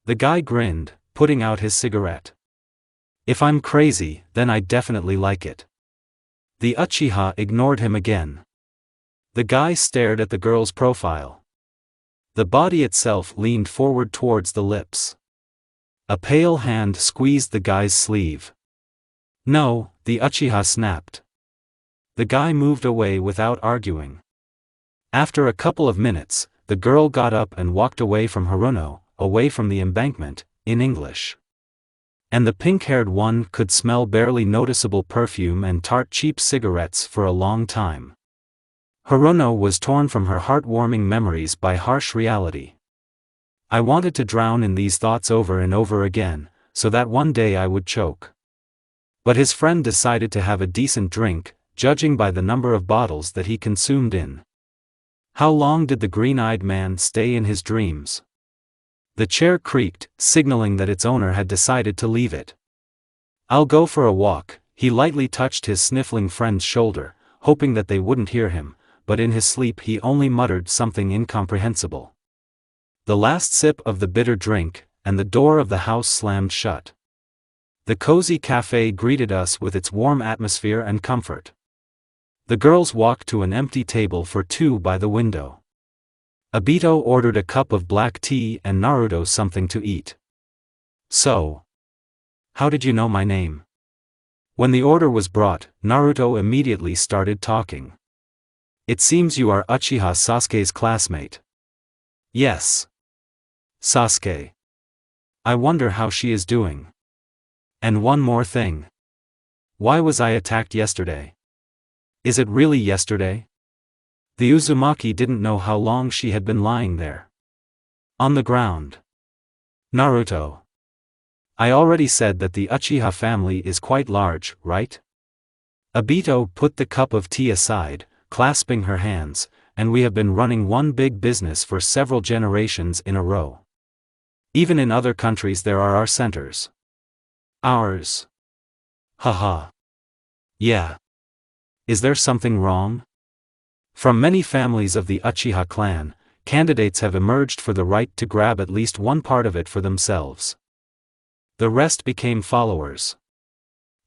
The guy grinned, putting out his cigarette. If I'm crazy, then I definitely like it. The Uchiha ignored him again. The guy stared at the girl's profile. The body itself leaned forward towards the lips. A pale hand squeezed the guy's sleeve. No, the Uchiha snapped. The guy moved away without arguing. After a couple of minutes, the girl got up and walked away from Haruno, away from the embankment, in English. And the pink-haired one could smell barely noticeable perfume and tart cheap cigarettes for a long time. Haruno was torn from her heartwarming memories by harsh reality. I wanted to drown in these thoughts over and over again, so that one day I would choke. But his friend decided to have a decent drink, judging by the number of bottles that he consumed in. How long did the green-eyed man stay in his dreams? The chair creaked, signaling that its owner had decided to leave it. "I'll go for a walk," he lightly touched his sniffling friend's shoulder, hoping that they wouldn't hear him, but in his sleep he only muttered something incomprehensible. The last sip of the bitter drink, and the door of the house slammed shut. The cozy cafe greeted us with its warm atmosphere and comfort. The girls walked to an empty table for two by the window. Obito ordered a cup of black tea and Naruto something to eat. "So, how did you know my name?" When the order was brought, Naruto immediately started talking. "It seems you are Uchiha Sasuke's classmate." "Yes. Sasuke. I wonder how she is doing. And one more thing. Why was I attacked yesterday? Is it really yesterday?" The Uzumaki didn't know how long she had been lying there. On the ground. "Naruto. I already said that the Uchiha family is quite large, right?" Obito put the cup of tea aside, clasping her hands, "and we have been running one big business for several generations in a row. Even in other countries there are our centers." "Ours? Haha. Yeah. Is there something wrong?" From many families of the Uchiha clan, candidates have emerged for the right to grab at least one part of it for themselves. The rest became followers.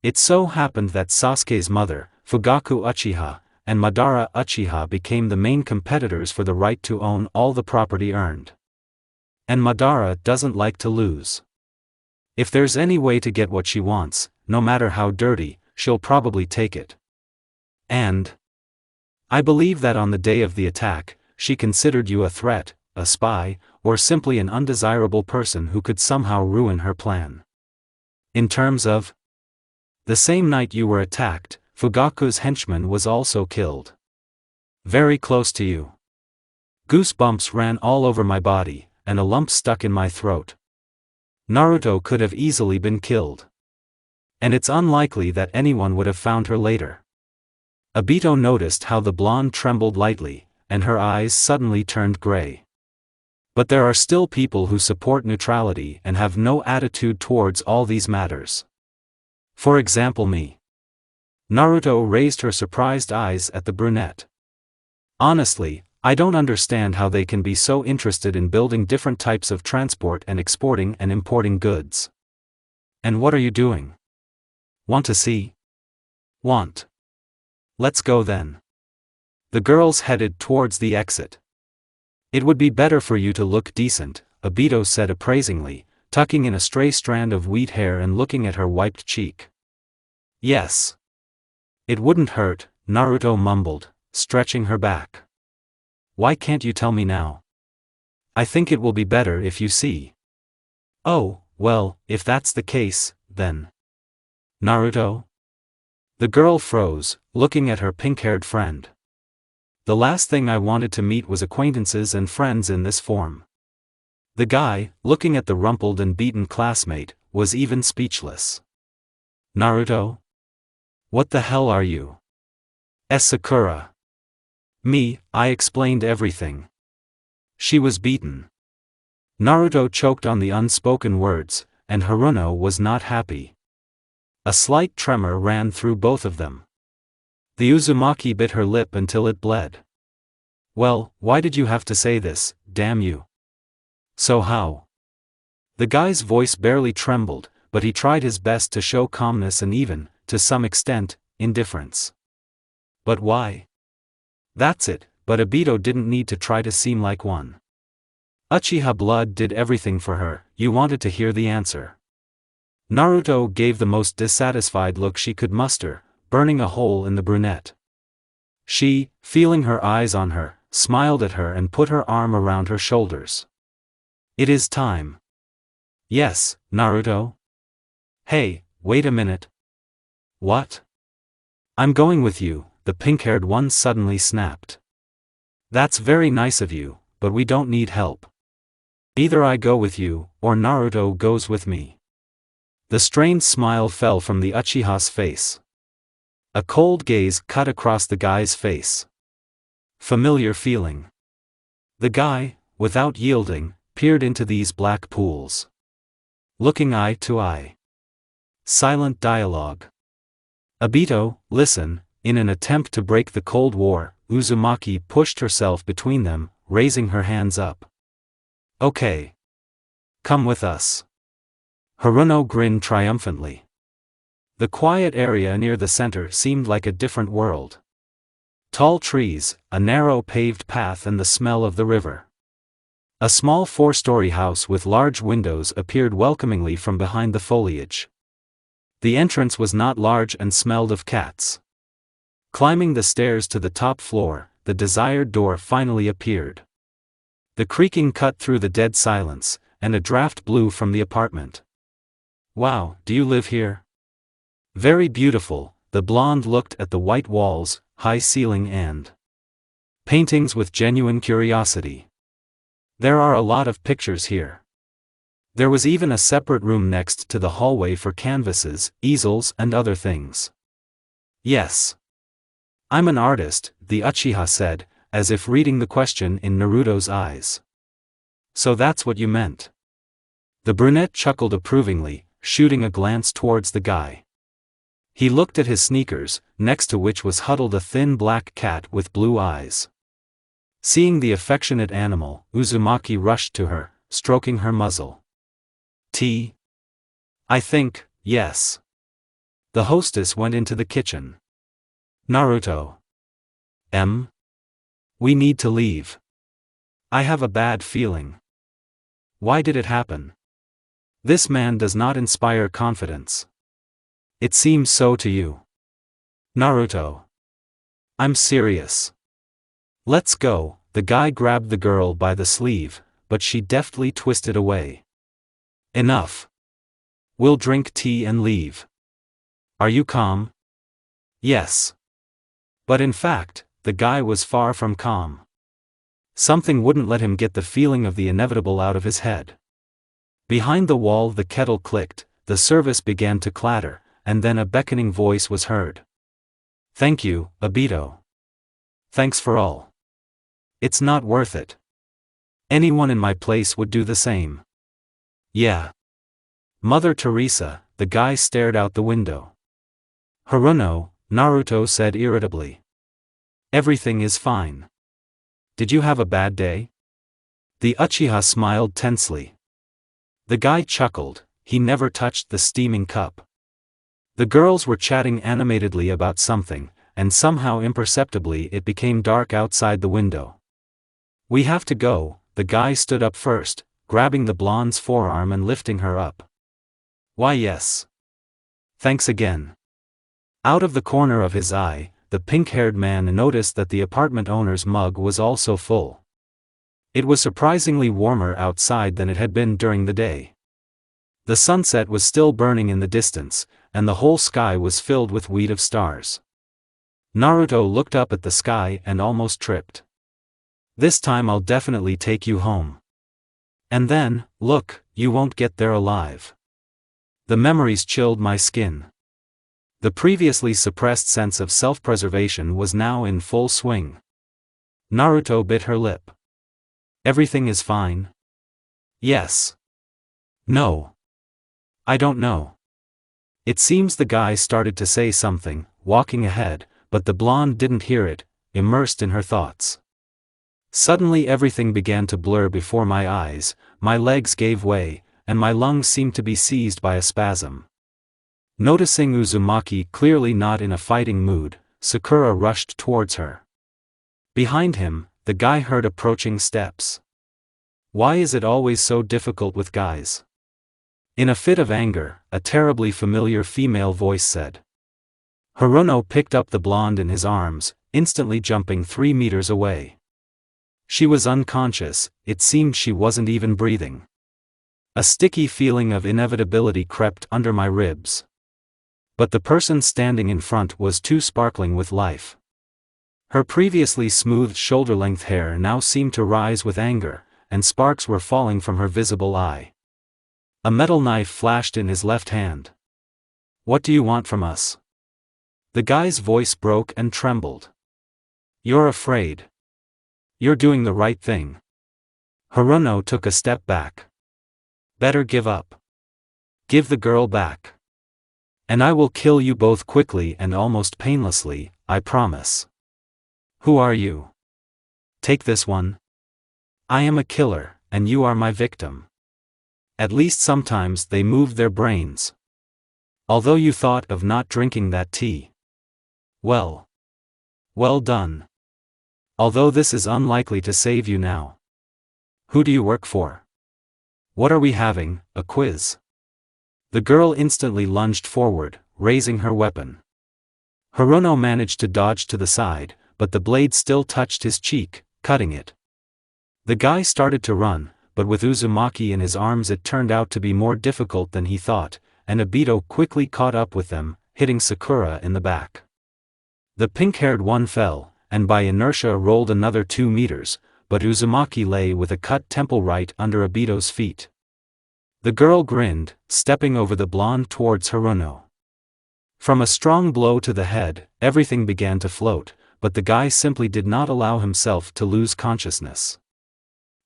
It so happened that Sasuke's mother, Fugaku Uchiha, and Madara Uchiha became the main competitors for the right to own all the property earned. And Madara doesn't like to lose. If there's any way to get what she wants, no matter how dirty, she'll probably take it. And I believe that on the day of the attack, she considered you a threat, a spy, or simply an undesirable person who could somehow ruin her plan. In terms of the same night you were attacked, Fugaku's henchman was also killed. Very close to you. Goosebumps ran all over my body, and a lump stuck in my throat. Naruto could have easily been killed. And it's unlikely that anyone would have found her later. Obito noticed how the blonde trembled lightly, and her eyes suddenly turned gray. But there are still people who support neutrality and have no attitude towards all these matters. For example me. Naruto raised her surprised eyes at the brunette. Honestly, I don't understand how they can be so interested in building different types of transport and exporting and importing goods. And what are you doing? Want to see? Want. Let's go then. The girls headed towards the exit. It would be better for you to look decent, Obito said appraisingly, tucking in a stray strand of wheat hair and looking at her wiped cheek. Yes. It wouldn't hurt, Naruto mumbled, stretching her back. Why can't you tell me now? I think it will be better if you see. Oh, well, if that's the case, then. Naruto? The girl froze, looking at her pink-haired friend. The last thing I wanted to meet was acquaintances and friends in this form. The guy, looking at the rumpled and beaten classmate, was even speechless. Naruto? What the hell are you? Sakura. Me, I explained everything. She was beaten. Naruto choked on the unspoken words, and Haruno was not happy. A slight tremor ran through both of them. The Uzumaki bit her lip until it bled. Well, why did you have to say this, damn you? So how? The guy's voice barely trembled, but he tried his best to show calmness and even, to some extent, indifference. But why? That's it, but Obito didn't need to try to seem like one. Uchiha blood did everything for her, you wanted to hear the answer. Naruto gave the most dissatisfied look she could muster, burning a hole in the brunette. She, feeling her eyes on her, smiled at her and put her arm around her shoulders. It is time. Yes, Naruto? Hey, wait a minute. What? I'm going with you, the pink-haired one suddenly snapped. That's very nice of you, but we don't need help. Either I go with you, or Naruto goes with me. The strained smile fell from the Uchiha's face. A cold gaze cut across the guy's face. Familiar feeling. The guy, without yielding, peered into these black pools. Looking eye to eye. Silent dialogue. Obito, listen. In an attempt to break the Cold War, Uzumaki pushed herself between them, raising her hands up. Okay. Come with us. Haruno grinned triumphantly. The quiet area near the center seemed like a different world. Tall trees, a narrow paved path and the smell of the river. A small 4-story house with large windows appeared welcomingly from behind the foliage. The entrance was not large and smelled of cats. Climbing the stairs to the top floor, the desired door finally appeared. The creaking cut through the dead silence, and a draft blew from the apartment. Wow, do you live here? Very beautiful, the blonde looked at the white walls, high ceiling and paintings with genuine curiosity. There are a lot of pictures here. There was even a separate room next to the hallway for canvases, easels and other things. Yes. I'm an artist, the Uchiha said, as if reading the question in Naruto's eyes. So that's what you meant. The brunette chuckled approvingly, shooting a glance towards the guy. He looked at his sneakers, next to which was huddled a thin black cat with blue eyes. Seeing the affectionate animal, Uzumaki rushed to her, stroking her muzzle. Tea? I think, yes. The hostess went into the kitchen. Naruto. We need to leave. I have a bad feeling. Why did it happen? This man does not inspire confidence. It seems so to you. Naruto. I'm serious. Let's go. The guy grabbed the girl by the sleeve, but she deftly twisted away. Enough. We'll drink tea and leave. Are you calm? Yes. But in fact, the guy was far from calm. Something wouldn't let him get the feeling of the inevitable out of his head. Behind the wall the kettle clicked, the service began to clatter, and then a beckoning voice was heard. Thank you, Obito. Thanks for all. It's not worth it. Anyone in my place would do the same. Yeah. Mother Teresa, the guy stared out the window. Haruno, Naruto said irritably. Everything is fine. Did you have a bad day? The Uchiha smiled tensely. The guy chuckled, he never touched the steaming cup. The girls were chatting animatedly about something, and somehow imperceptibly it became dark outside the window. We have to go. The guy stood up first, grabbing the blonde's forearm and lifting her up. Why yes. Thanks again. Out of the corner of his eye, the pink-haired man noticed that the apartment owner's mug was also full. It was surprisingly warmer outside than it had been during the day. The sunset was still burning in the distance, and the whole sky was filled with weed of stars. Naruto looked up at the sky and almost tripped. This time I'll definitely take you home. And then, look, you won't get there alive. The memories chilled my skin. The previously suppressed sense of self-preservation was now in full swing. Naruto bit her lip. Everything is fine? Yes. No. I don't know. It seems the guy started to say something, walking ahead, but the blonde didn't hear it, immersed in her thoughts. Suddenly everything began to blur before my eyes, my legs gave way, and my lungs seemed to be seized by a spasm. Noticing Uzumaki clearly not in a fighting mood, Sakura rushed towards her. Behind him, the guy heard approaching steps. Why is it always so difficult with guys? In a fit of anger, a terribly familiar female voice said. Haruno picked up the blonde in his arms, instantly jumping 3 meters away. She was unconscious, it seemed she wasn't even breathing. A sticky feeling of inevitability crept under my ribs. But the person standing in front was too sparkling with life. Her previously smooth shoulder-length hair now seemed to rise with anger, and sparks were falling from her visible eye. A metal knife flashed in his left hand. "What do you want from us?" The guy's voice broke and trembled. "You're afraid. You're doing the right thing." Haruno took a step back. "Better give up. Give the girl back. And I will kill you both quickly and almost painlessly, I promise." "Who are you? Take this one. I am a killer, and you are my victim." At least sometimes they moved their brains. "Although you thought of not drinking that tea. Well done. Although this is unlikely to save you now. Who do you work for? What are we having, a quiz?" The girl instantly lunged forward, raising her weapon. Haruno managed to dodge to the side, but the blade still touched his cheek, cutting it. The guy started to run, but with Uzumaki in his arms it turned out to be more difficult than he thought, and Obito quickly caught up with them, hitting Sakura in the back. The pink-haired one fell, and by inertia rolled another 2 meters, but Uzumaki lay with a cut temple right under Obito's feet. The girl grinned, stepping over the blonde towards Haruno. From a strong blow to the head, everything began to float, but the guy simply did not allow himself to lose consciousness.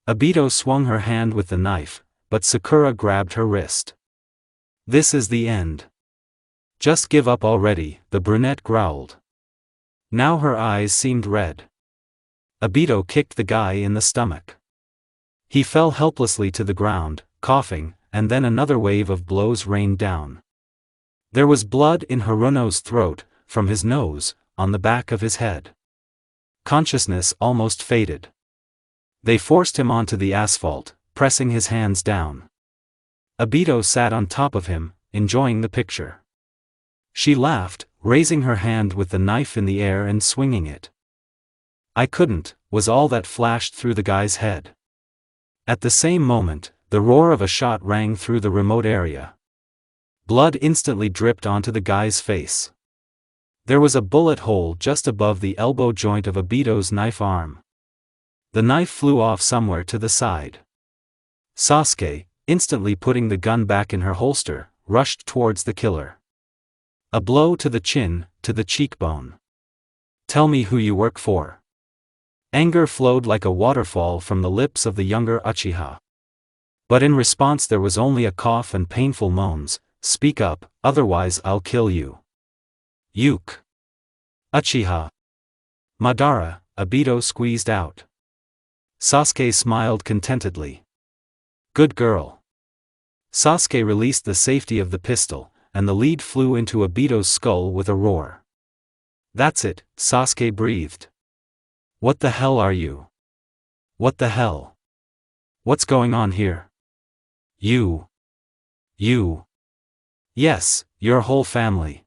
Obito swung her hand with the knife, but Sakura grabbed her wrist. "This is the end. Just give up already," the brunette growled. Now her eyes seemed red. Obito kicked the guy in the stomach. He fell helplessly to the ground, coughing, and then another wave of blows rained down. There was blood in Haruno's throat, from his nose, on the back of his head. Consciousness almost faded. They forced him onto the asphalt, pressing his hands down. Obito sat on top of him, enjoying the picture. She laughed, raising her hand with the knife in the air and swinging it. "I couldn't," was all that flashed through the guy's head. At the same moment, the roar of a shot rang through the remote area. Blood instantly dripped onto the guy's face. There was a bullet hole just above the elbow joint of Obito's knife arm. The knife flew off somewhere to the side. Sasuke, instantly putting the gun back in her holster, rushed towards the killer. A blow to the chin, to the cheekbone. "Tell me who you work for." Anger flowed like a waterfall from the lips of the younger Uchiha. But in response there was only a cough and painful moans. "Speak up, otherwise I'll kill you." "Yuke." "Uchiha Madara," Obito squeezed out. Sasuke smiled contentedly. "Good girl." Sasuke released the safety of the pistol, and the lead flew into Obito's skull with a roar. "That's it," Sasuke breathed. "What the hell are you? What the hell? What's going on here? You. Yes, your whole family."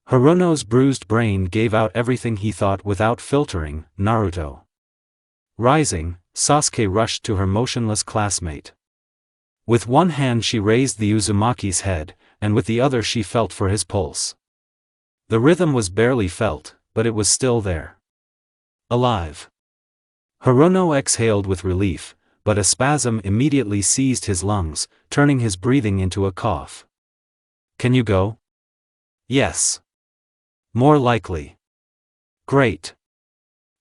Haruno's bruised brain gave out everything he thought without filtering. "Naruto." Rising, Sasuke rushed to her motionless classmate. With one hand she raised the Uzumaki's head, and with the other she felt for his pulse. The rhythm was barely felt, but it was still there. Alive. Haruno exhaled with relief, but a spasm immediately seized his lungs, turning his breathing into a cough. "Can you go?" "Yes. More likely." "Great.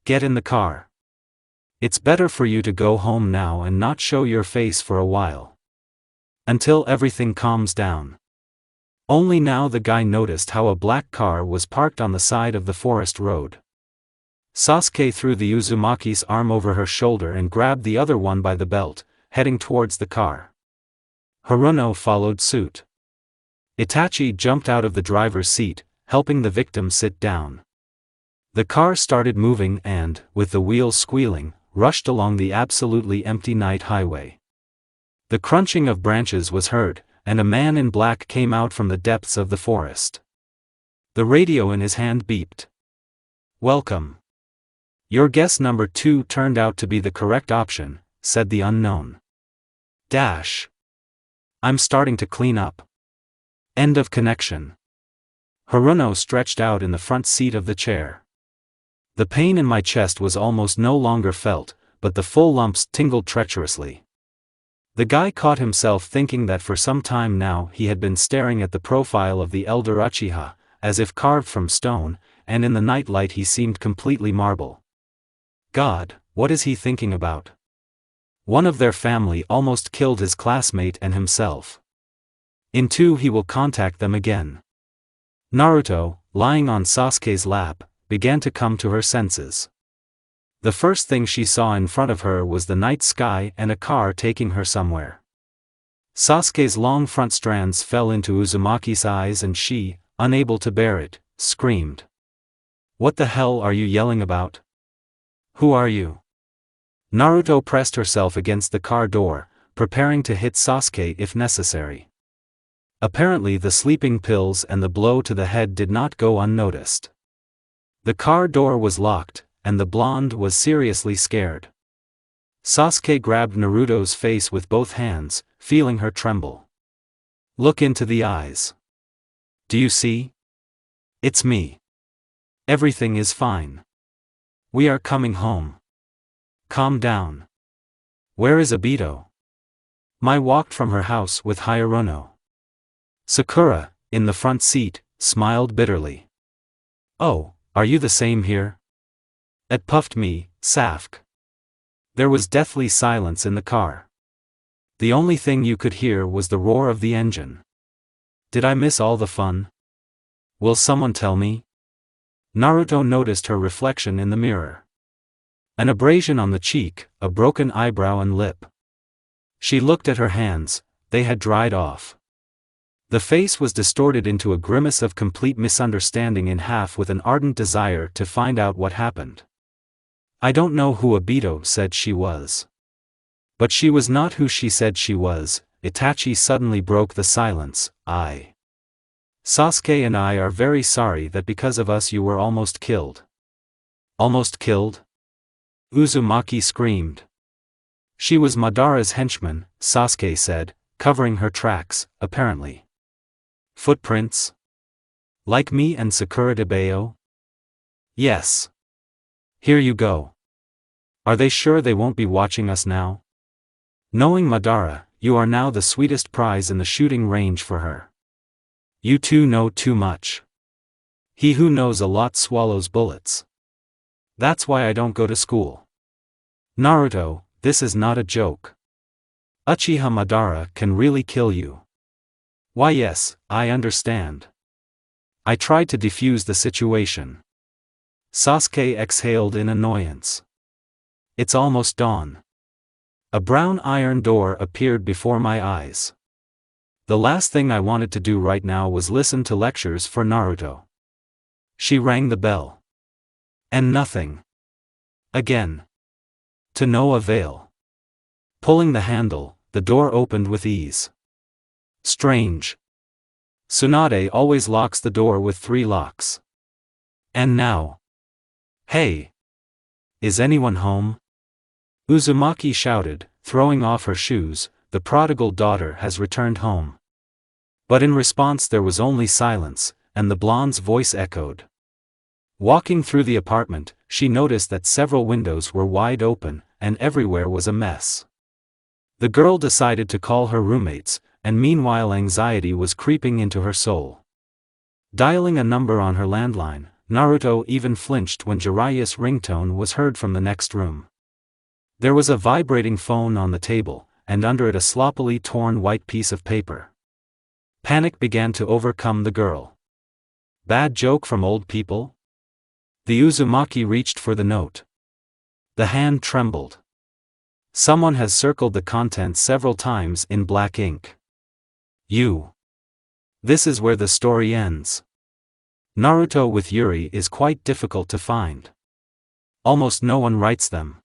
Get in the car. It's better for you to go home now and not show your face for a while. Until everything calms down." Only now the guy noticed how a black car was parked on the side of the forest road. Sasuke threw the Uzumaki's arm over her shoulder and grabbed the other one by the belt, heading towards the car. Haruno followed suit. Itachi jumped out of the driver's seat, helping the victim sit down. The car started moving and, with the wheels squealing, rushed along the absolutely empty night highway. The crunching of branches was heard, and a man in black came out from the depths of the forest. The radio in his hand beeped. "Welcome. Your guess number 2 turned out to be the correct option," said the unknown. I'm starting to clean up. End of connection. Haruno stretched out in the front seat of the chair. The pain in my chest was almost no longer felt, but the full lumps tingled treacherously. The guy caught himself thinking that for some time now he had been staring at the profile of the elder Uchiha, as if carved from stone, and in the night light he seemed completely marble. God, what is he thinking about? One of their family almost killed his classmate and himself. In 2 he will contact them again. Naruto, lying on Sasuke's lap, began to come to her senses. The first thing she saw in front of her was the night sky and a car taking her somewhere. Sasuke's long front strands fell into Uzumaki's eyes and she, unable to bear it, screamed. What the hell are you yelling about? Who are you? Naruto pressed herself against the car door, preparing to hit Sasuke if necessary. Apparently the sleeping pills and the blow to the head did not go unnoticed. The car door was locked, and the blonde was seriously scared. Sasuke grabbed Naruto's face with both hands, feeling her tremble. Look into the eyes. Do you see? It's me. Everything is fine. We are coming home. Calm down. Where is Obito? Mai walked from her house with Haruno. Sakura, in the front seat, smiled bitterly. Oh, are you the same here? It puffed me, Safk. There was deathly silence in the car. The only thing you could hear was the roar of the engine. Did I miss all the fun? Will someone tell me? Naruto noticed her reflection in the mirror. An abrasion on the cheek, a broken eyebrow and lip. She looked at her hands, they had dried off. The face was distorted into a grimace of complete misunderstanding in half with an ardent desire to find out what happened. I don't know who Obito said she was. But she was not who she said she was. Itachi suddenly broke the silence. Sasuke and I are very sorry that because of us you were almost killed. Almost killed? Uzumaki screamed. She was Madara's henchman, Sasuke said, covering her tracks, apparently. Footprints? Like me and Sakura de Bayo? Yes. Here you go. Are they sure they won't be watching us now? Knowing Madara, you are now the sweetest prize in the shooting range for her. You two know too much. He who knows a lot swallows bullets. That's why I don't go to school. Naruto, this is not a joke. Uchiha Madara can really kill you. Why yes, I understand. I tried to defuse the situation. Sasuke exhaled in annoyance. It's almost dawn. A brown iron door appeared before my eyes. The last thing I wanted to do right now was listen to lectures for Naruto. She rang the bell. And nothing. Again. To no avail. Pulling the handle, the door opened with ease. Strange. Tsunade always locks the door with 3 locks. And now. Hey! Is anyone home? Uzumaki shouted, throwing off her shoes, the prodigal daughter has returned home. But in response there was only silence, and the blonde's voice echoed. Walking through the apartment, she noticed that several windows were wide open, and everywhere was a mess. The girl decided to call her roommates, and meanwhile anxiety was creeping into her soul. Dialing a number on her landline, Naruto even flinched when Jiraiya's ringtone was heard from the next room. There was a vibrating phone on the table, and under it a sloppily torn white piece of paper. Panic began to overcome the girl. Bad joke from old people? The Uzumaki reached for the note. The hand trembled. Someone has circled the contents several times in black ink. This is where the story ends. Naruto with Yuri is quite difficult to find. Almost no one writes them.